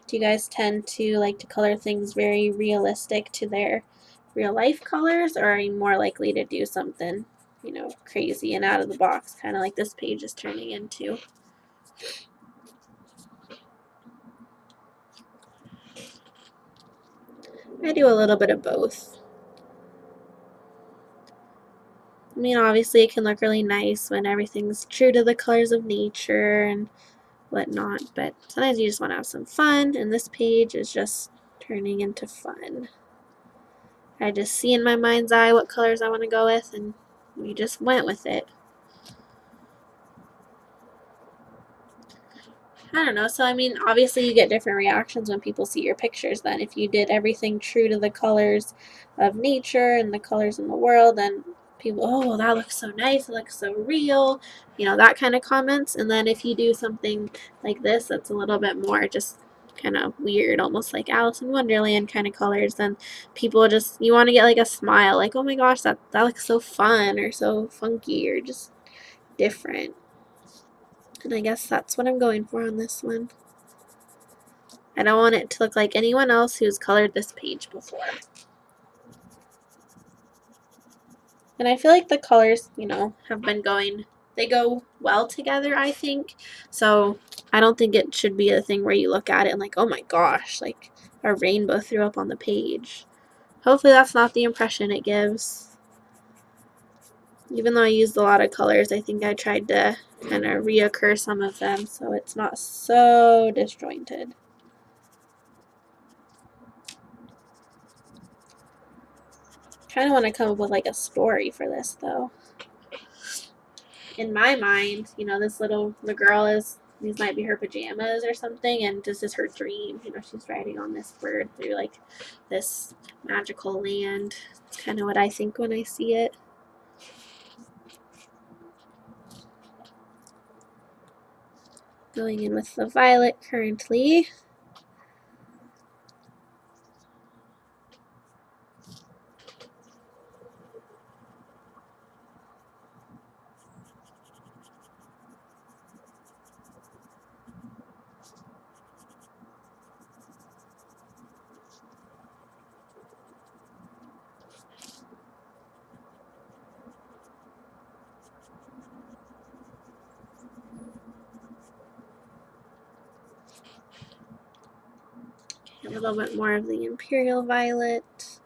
Do you guys tend to like to color things very realistic to their real life colors, or are you more likely to do something, you know, crazy and out of the box, kind of like this page is turning into? I do a little bit of both. I mean, obviously it can look really nice when everything's true to the colors of nature and whatnot, but sometimes you just want to have some fun, and this page is just turning into fun. I just see in my mind's eye what colors I want to go with, and we just went with it. I don't know. So, I mean, obviously you get different reactions when people see your pictures then. If you did everything true to the colors of nature and the colors in the world, then people, oh, well, that looks so nice. It looks so real. You know, that kind of comments. And then if you do something like this that's a little bit more just kind of weird, almost like Alice in Wonderland kind of colors, then people just, you want to get like a smile, like, oh my gosh, that looks so fun or so funky or just different. And I guess that's what I'm going for on this one. I don't want it to look like anyone else who's colored this page before. And I feel like the colors, you know, have been going, they go well together, I think. So I don't think it should be a thing where you look at it and like, oh my gosh, like a rainbow threw up on the page. Hopefully that's not the impression it gives. Even though I used a lot of colors, I think I tried to kind of reoccur some of them so it's not so disjointed. Kind of want to come up with like a story for this though. In my mind, you know, the girl is, these might be her pajamas or something, and this is her dream. You know, she's riding on this bird through like this magical land. It's kind of what I think when I see it. Going in with the violet currently. A little bit more of the imperial violet.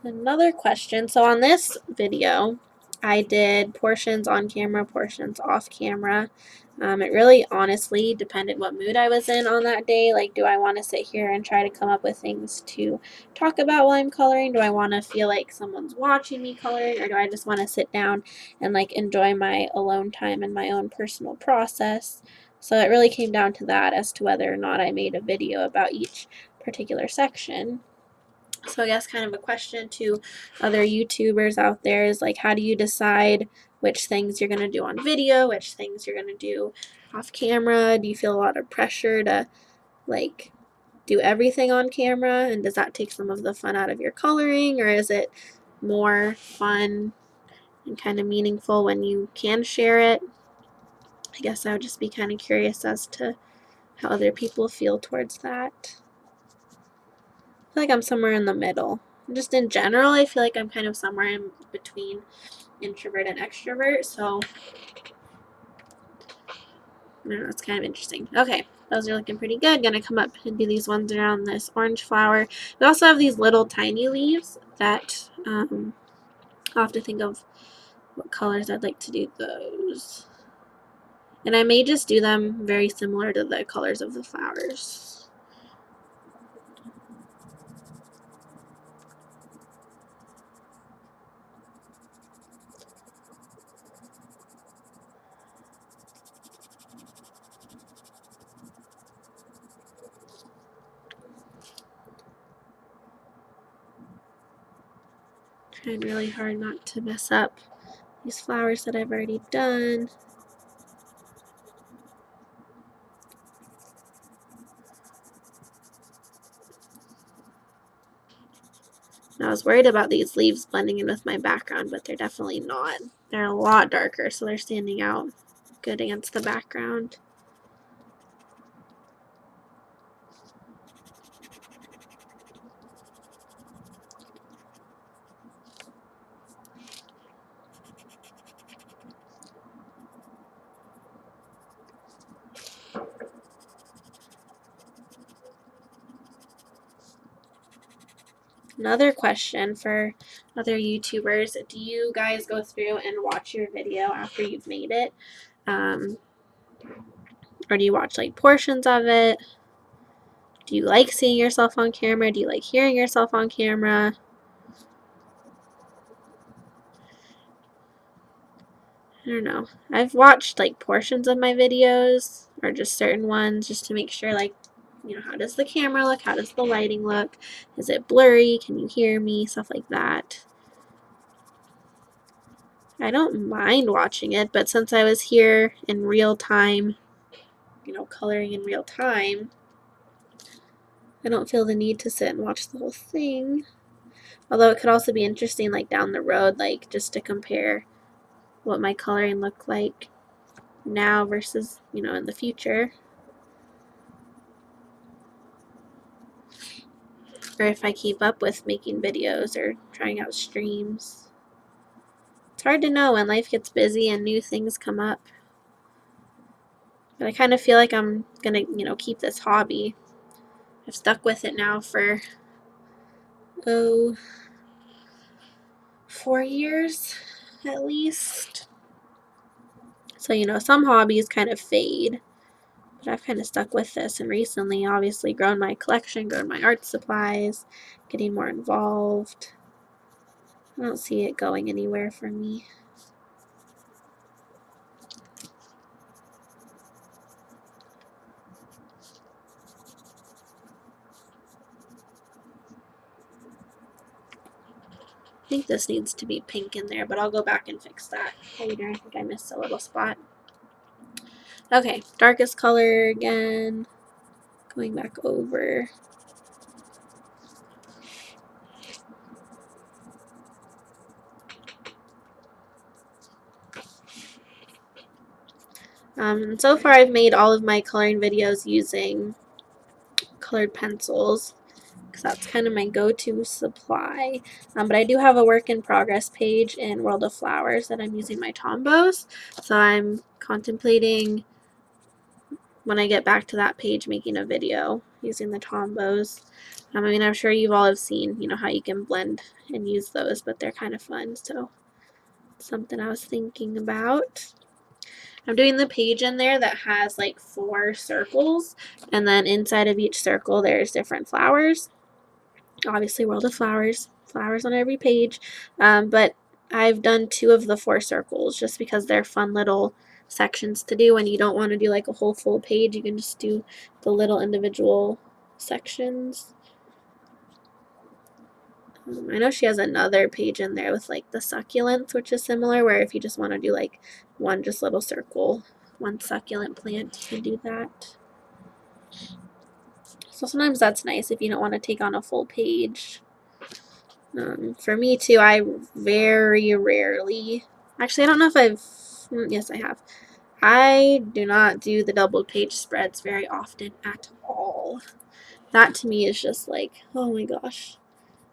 Another question. So on this video, I did portions on camera, portions off camera. It really honestly depended what mood I was in on that day. Like, do I want to sit here and try to come up with things to talk about while I'm coloring? Do I want to feel like someone's watching me coloring? Or do I just want to sit down and like enjoy my alone time and my own personal process? So it really came down to that as to whether or not I made a video about each particular section. So I guess kind of a question to other YouTubers out there is like, how do you decide which things you're going to do on video, which things you're going to do off camera? Do you feel a lot of pressure to like do everything on camera, and does that take some of the fun out of your coloring, or is it more fun and kind of meaningful when you can share it? I guess I would just be kind of curious as to how other people feel towards that. I feel like I'm somewhere in the middle. Just in general, I feel like I'm kind of somewhere in between introvert and extrovert, so I don't know, it's kind of interesting. Okay, Those are looking pretty good. Gonna come up and do these ones around this orange flower. We also have these little tiny leaves that I'll have to think of what colors I'd like to do those. And I may just do them very similar to the colors of the flowers. Trying really hard not to mess up these flowers that I've already done. I was worried about these leaves blending in with my background, but they're definitely not. They're a lot darker, so they're standing out good against the background. Another question for other YouTubers, do you guys go through and watch your video after you've made it? Or do you watch like portions of it? Do you like seeing yourself on camera? Do you like hearing yourself on camera? I don't know. I've watched like portions of my videos or just certain ones just to make sure, like, you know, how does the camera look? How does the lighting look? Is it blurry? Can you hear me? Stuff like that. I don't mind watching it, but since I was here in real time, you know, coloring in real time, I don't feel the need to sit and watch the whole thing. Although it could also be interesting, like down the road, like just to compare what my coloring looked like now versus, you know, in the future. Or if I keep up with making videos or trying out streams. It's hard to know when life gets busy and new things come up. But I kind of feel like I'm gonna, you know, keep this hobby. I've stuck with it now for, 4 years at least. So, you know, some hobbies kind of fade. But I've kind of stuck with this, and recently obviously grown my collection, grown my art supplies, getting more involved. I don't see it going anywhere for me. I think this needs to be pink in there, but I'll go back and fix that later. I think I missed a little spot. Okay, darkest color again. Going back over. So far I've made all of my coloring videos using colored pencils, because that's kind of my go-to supply. But I do have a work in progress page in World of Flowers that I'm using my Tombows. So I'm contemplating, when I get back to that page, making a video using the Tombows. I mean, I'm sure you've all have seen, you know, how you can blend and use those, but they're kind of fun. So something I was thinking about. I'm doing the page in there that has like 4 circles, and then inside of each circle there's different flowers. Obviously, World of Flowers, flowers on every page. But I've done 2 of the 4 circles just because they're fun little sections to do. When you don't want to do like a whole full page, you can just do the little individual sections. I know she has another page in there with like the succulents, which is similar, where if you just want to do like one just little circle, one succulent plant, you can do that. So sometimes that's nice if you don't want to take on a full page. For me too, I very rarely, actually I don't know if yes I have. I do not do the double page spreads very often at all. That to me is just like, oh my gosh.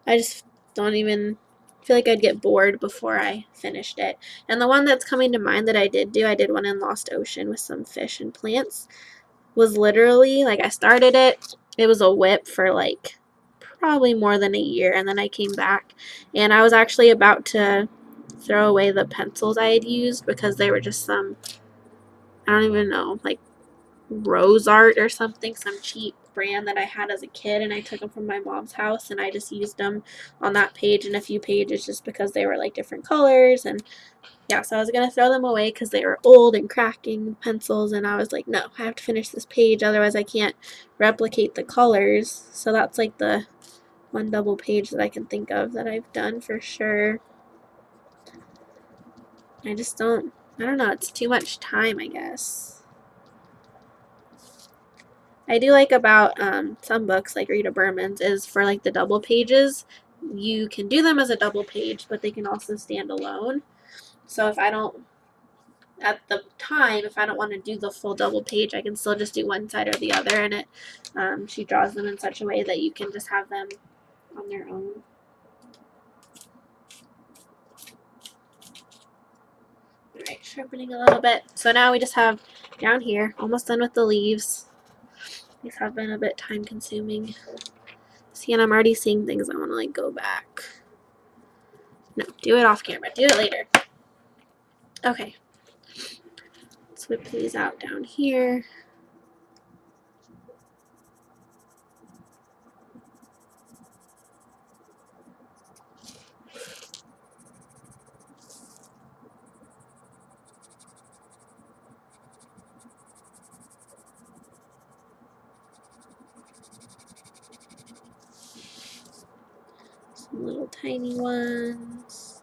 I just don't even feel like I'd get bored before I finished it. And the one that's coming to mind that I did one in Lost Ocean with some fish and plants. was literally, like, I started it. It was a whip for, like, probably more than a year, and then I came back. And I was actually about to throw away the pencils I had used because they were just some, I don't even know, like, Rose Art or something, some cheap brand that I had as a kid, and I took them from my mom's house, and I just used them on that page and a few pages just because they were, like, different colors. And yeah, so I was going to throw them away because they were old and cracking pencils, and I was like, no, I have to finish this page, otherwise I can't replicate the colors. So that's like the one double page that I can think of that I've done for sure. I just don't, I don't know, it's too much time, I guess. I do like about some books, like Rita Berman's, is for like the double pages, you can do them as a double page, but they can also stand alone. So if I don't, at the time, if I don't want to do the full double page, I can still just do one side or the other, and it she draws them in such a way that you can just have them on their own. Alright, sharpening a little bit. So now we just have down here, almost done with the leaves. These have been a bit time consuming. See, and I'm already seeing things I want to like go back. No, do it off camera. Do it later. Okay. Let's whip these out down here. Some little tiny ones.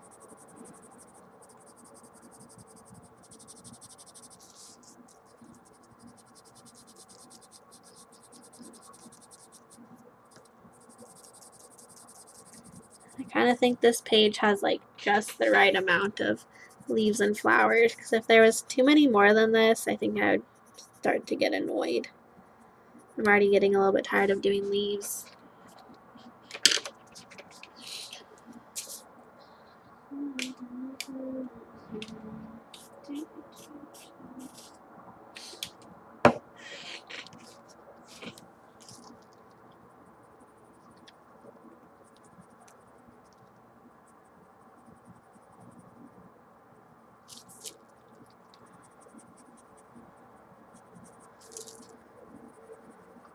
I kind of think this page has like just the right amount of leaves and flowers, because if there was too many more than this, I think I would start to get annoyed. I'm already getting a little bit tired of doing leaves.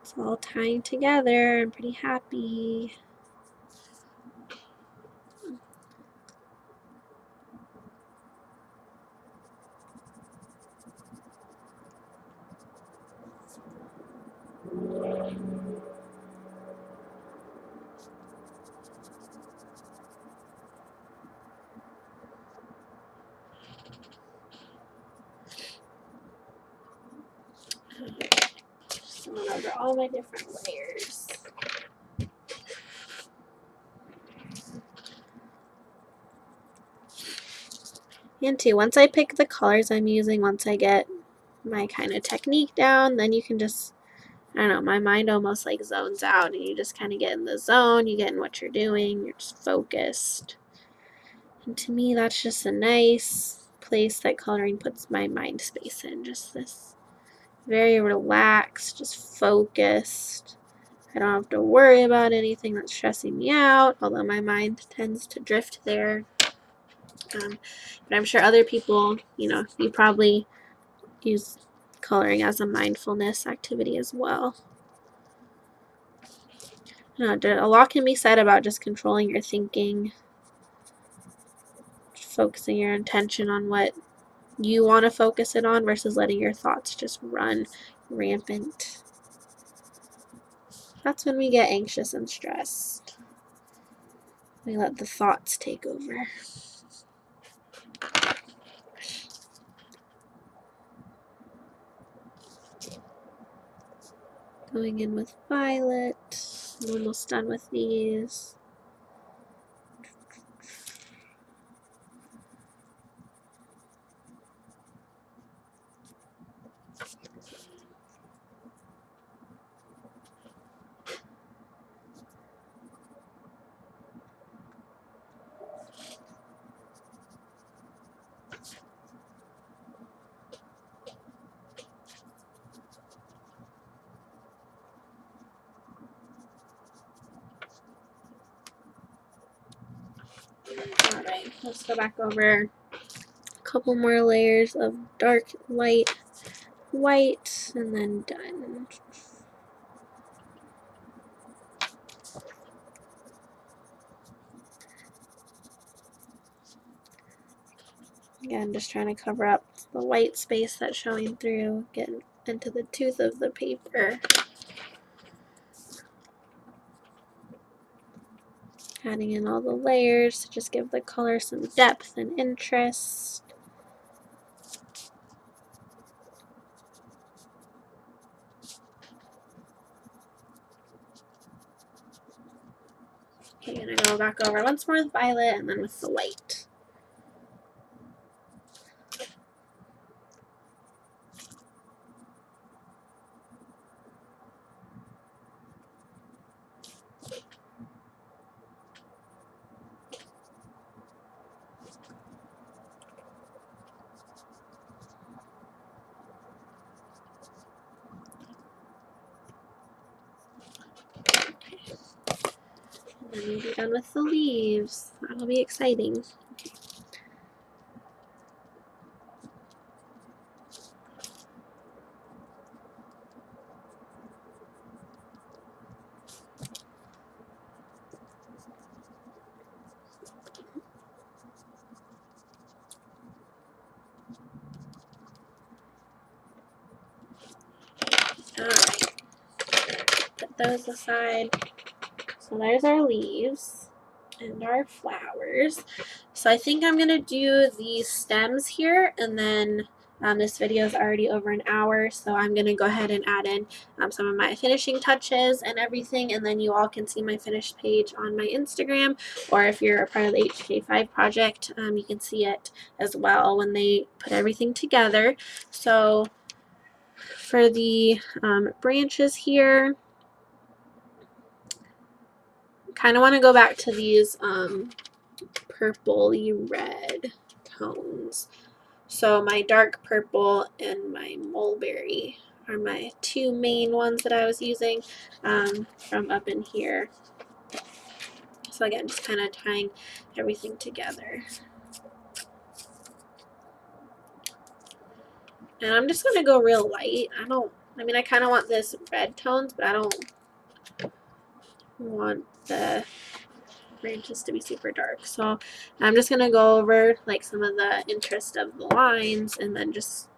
It's all tying together. I'm pretty happy. Just going over all my different layers. And too, once I pick the colors I'm using, once I get my kind of technique down, then you can just, I don't know, my mind almost like zones out, and you just kind of get in the zone, you get in what you're doing, you're just focused. And to me, that's just a nice place that coloring puts my mind space in. Just this very relaxed, just focused. I don't have to worry about anything that's stressing me out, although my mind tends to drift there. But I'm sure other people, you probably use coloring as a mindfulness activity as well. A lot can be said about just controlling your thinking, focusing your attention on what you want to focus it on versus letting your thoughts just run rampant. That's when we get anxious and stressed. We let the thoughts take over. Going in with violet. I'm almost done with these. Let's go back over a couple more layers of dark, light, white, and then done. Again, just trying to cover up the white space that's showing through, get into the tooth of the paper. Adding in all the layers to just give the color some depth and interest. Okay, I'm gonna go back over once more with violet and then with the white. And then we'll be done with the leaves. That'll be exciting. Alright, put those aside. So there's our leaves and our flowers. So I think I'm gonna do the stems here, and then this video is already over an hour, so I'm gonna go ahead and add in some of my finishing touches and everything, and then you all can see my finished page on my Instagram, or if you're a part of the HK5 project, you can see it as well when they put everything together. So for the branches here, kind of want to go back to these purpley red tones. So my dark purple and my mulberry are my two main ones that I was using from up in here. So again, just kind of tying everything together. And I'm just going to go real light. I kind of want this red tones, but I don't want the branches to be super dark. So I'm just going to go over like some of the interest of the lines and then just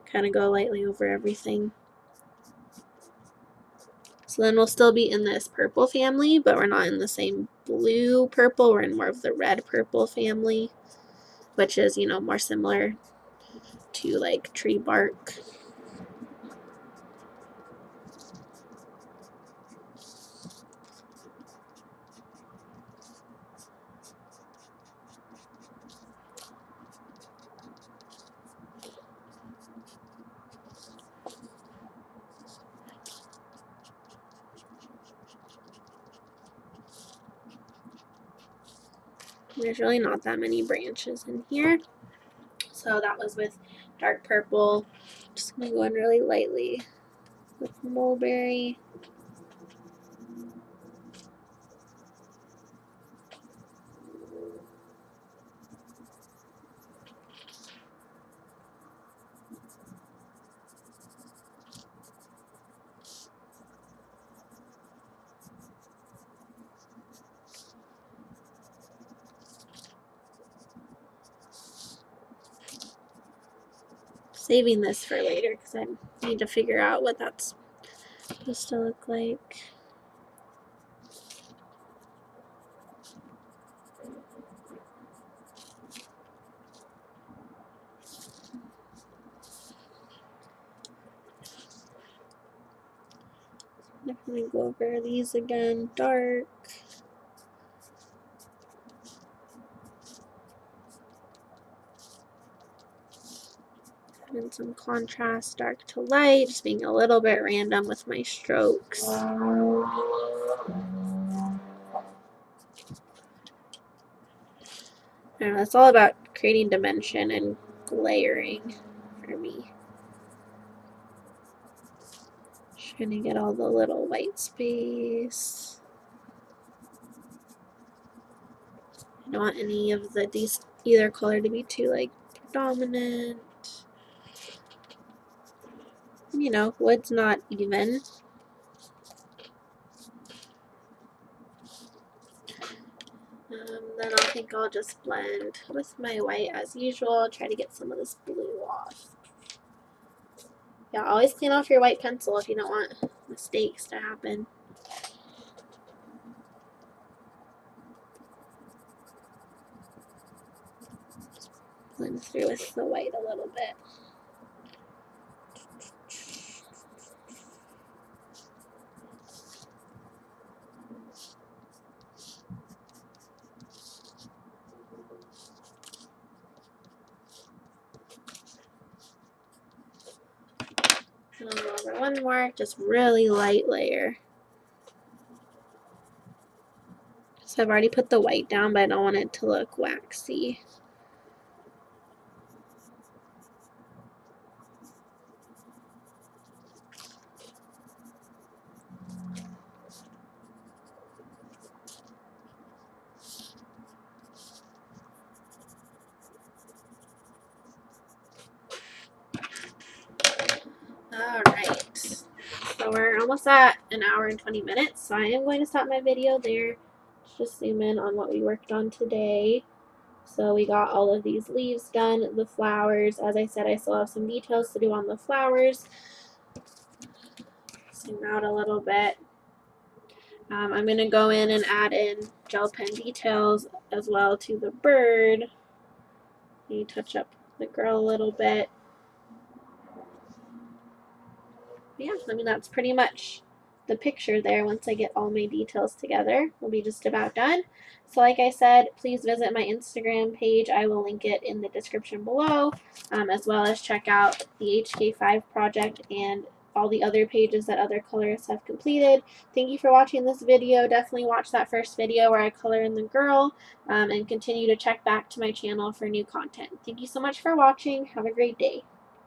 kind of go lightly over everything. So then we'll still be in this purple family, but we're not in the same blue purple. We're in more of the red purple family, which is, you know, more similar to like tree bark. There's really not that many branches in here. So that was with dark purple. Just gonna go in really lightly with mulberry. Saving this for later because I need to figure out what that's supposed to look like. Definitely go over these again, dark. And some contrast, dark to light, just being a little bit random with my strokes. I don't know, it's all about creating dimension and layering for me. Trying to get all the little white space. Don't want any of either color to be too like predominant. You know, wood's not even. Then I think I'll just blend with my white as usual. Try to get some of this blue off. Yeah, always clean off your white pencil if you don't want mistakes to happen. Blend through with the white a little bit. And I'll go over one more, just really light layer. So I've already put the white down, but I don't want it to look waxy. Alright, so we're almost at an hour and 20 minutes, so I am going to stop my video there. Just zoom in on what we worked on today. So we got all of these leaves done, the flowers. As I said, I still have some details to do on the flowers. Zoom out a little bit. I'm going to go in and add in gel pen details as well to the bird. Maybe touch up the girl a little bit. Yeah, I mean, that's pretty much the picture there. Once I get all my details together, we'll be just about done. So like I said, please visit my Instagram page. I will link it in the description below, as well as check out the HK5 project and all the other pages that other colorists have completed. Thank you for watching this video. Definitely watch that first video where I color in the girl, and continue to check back to my channel for new content. Thank you so much for watching. Have a great day.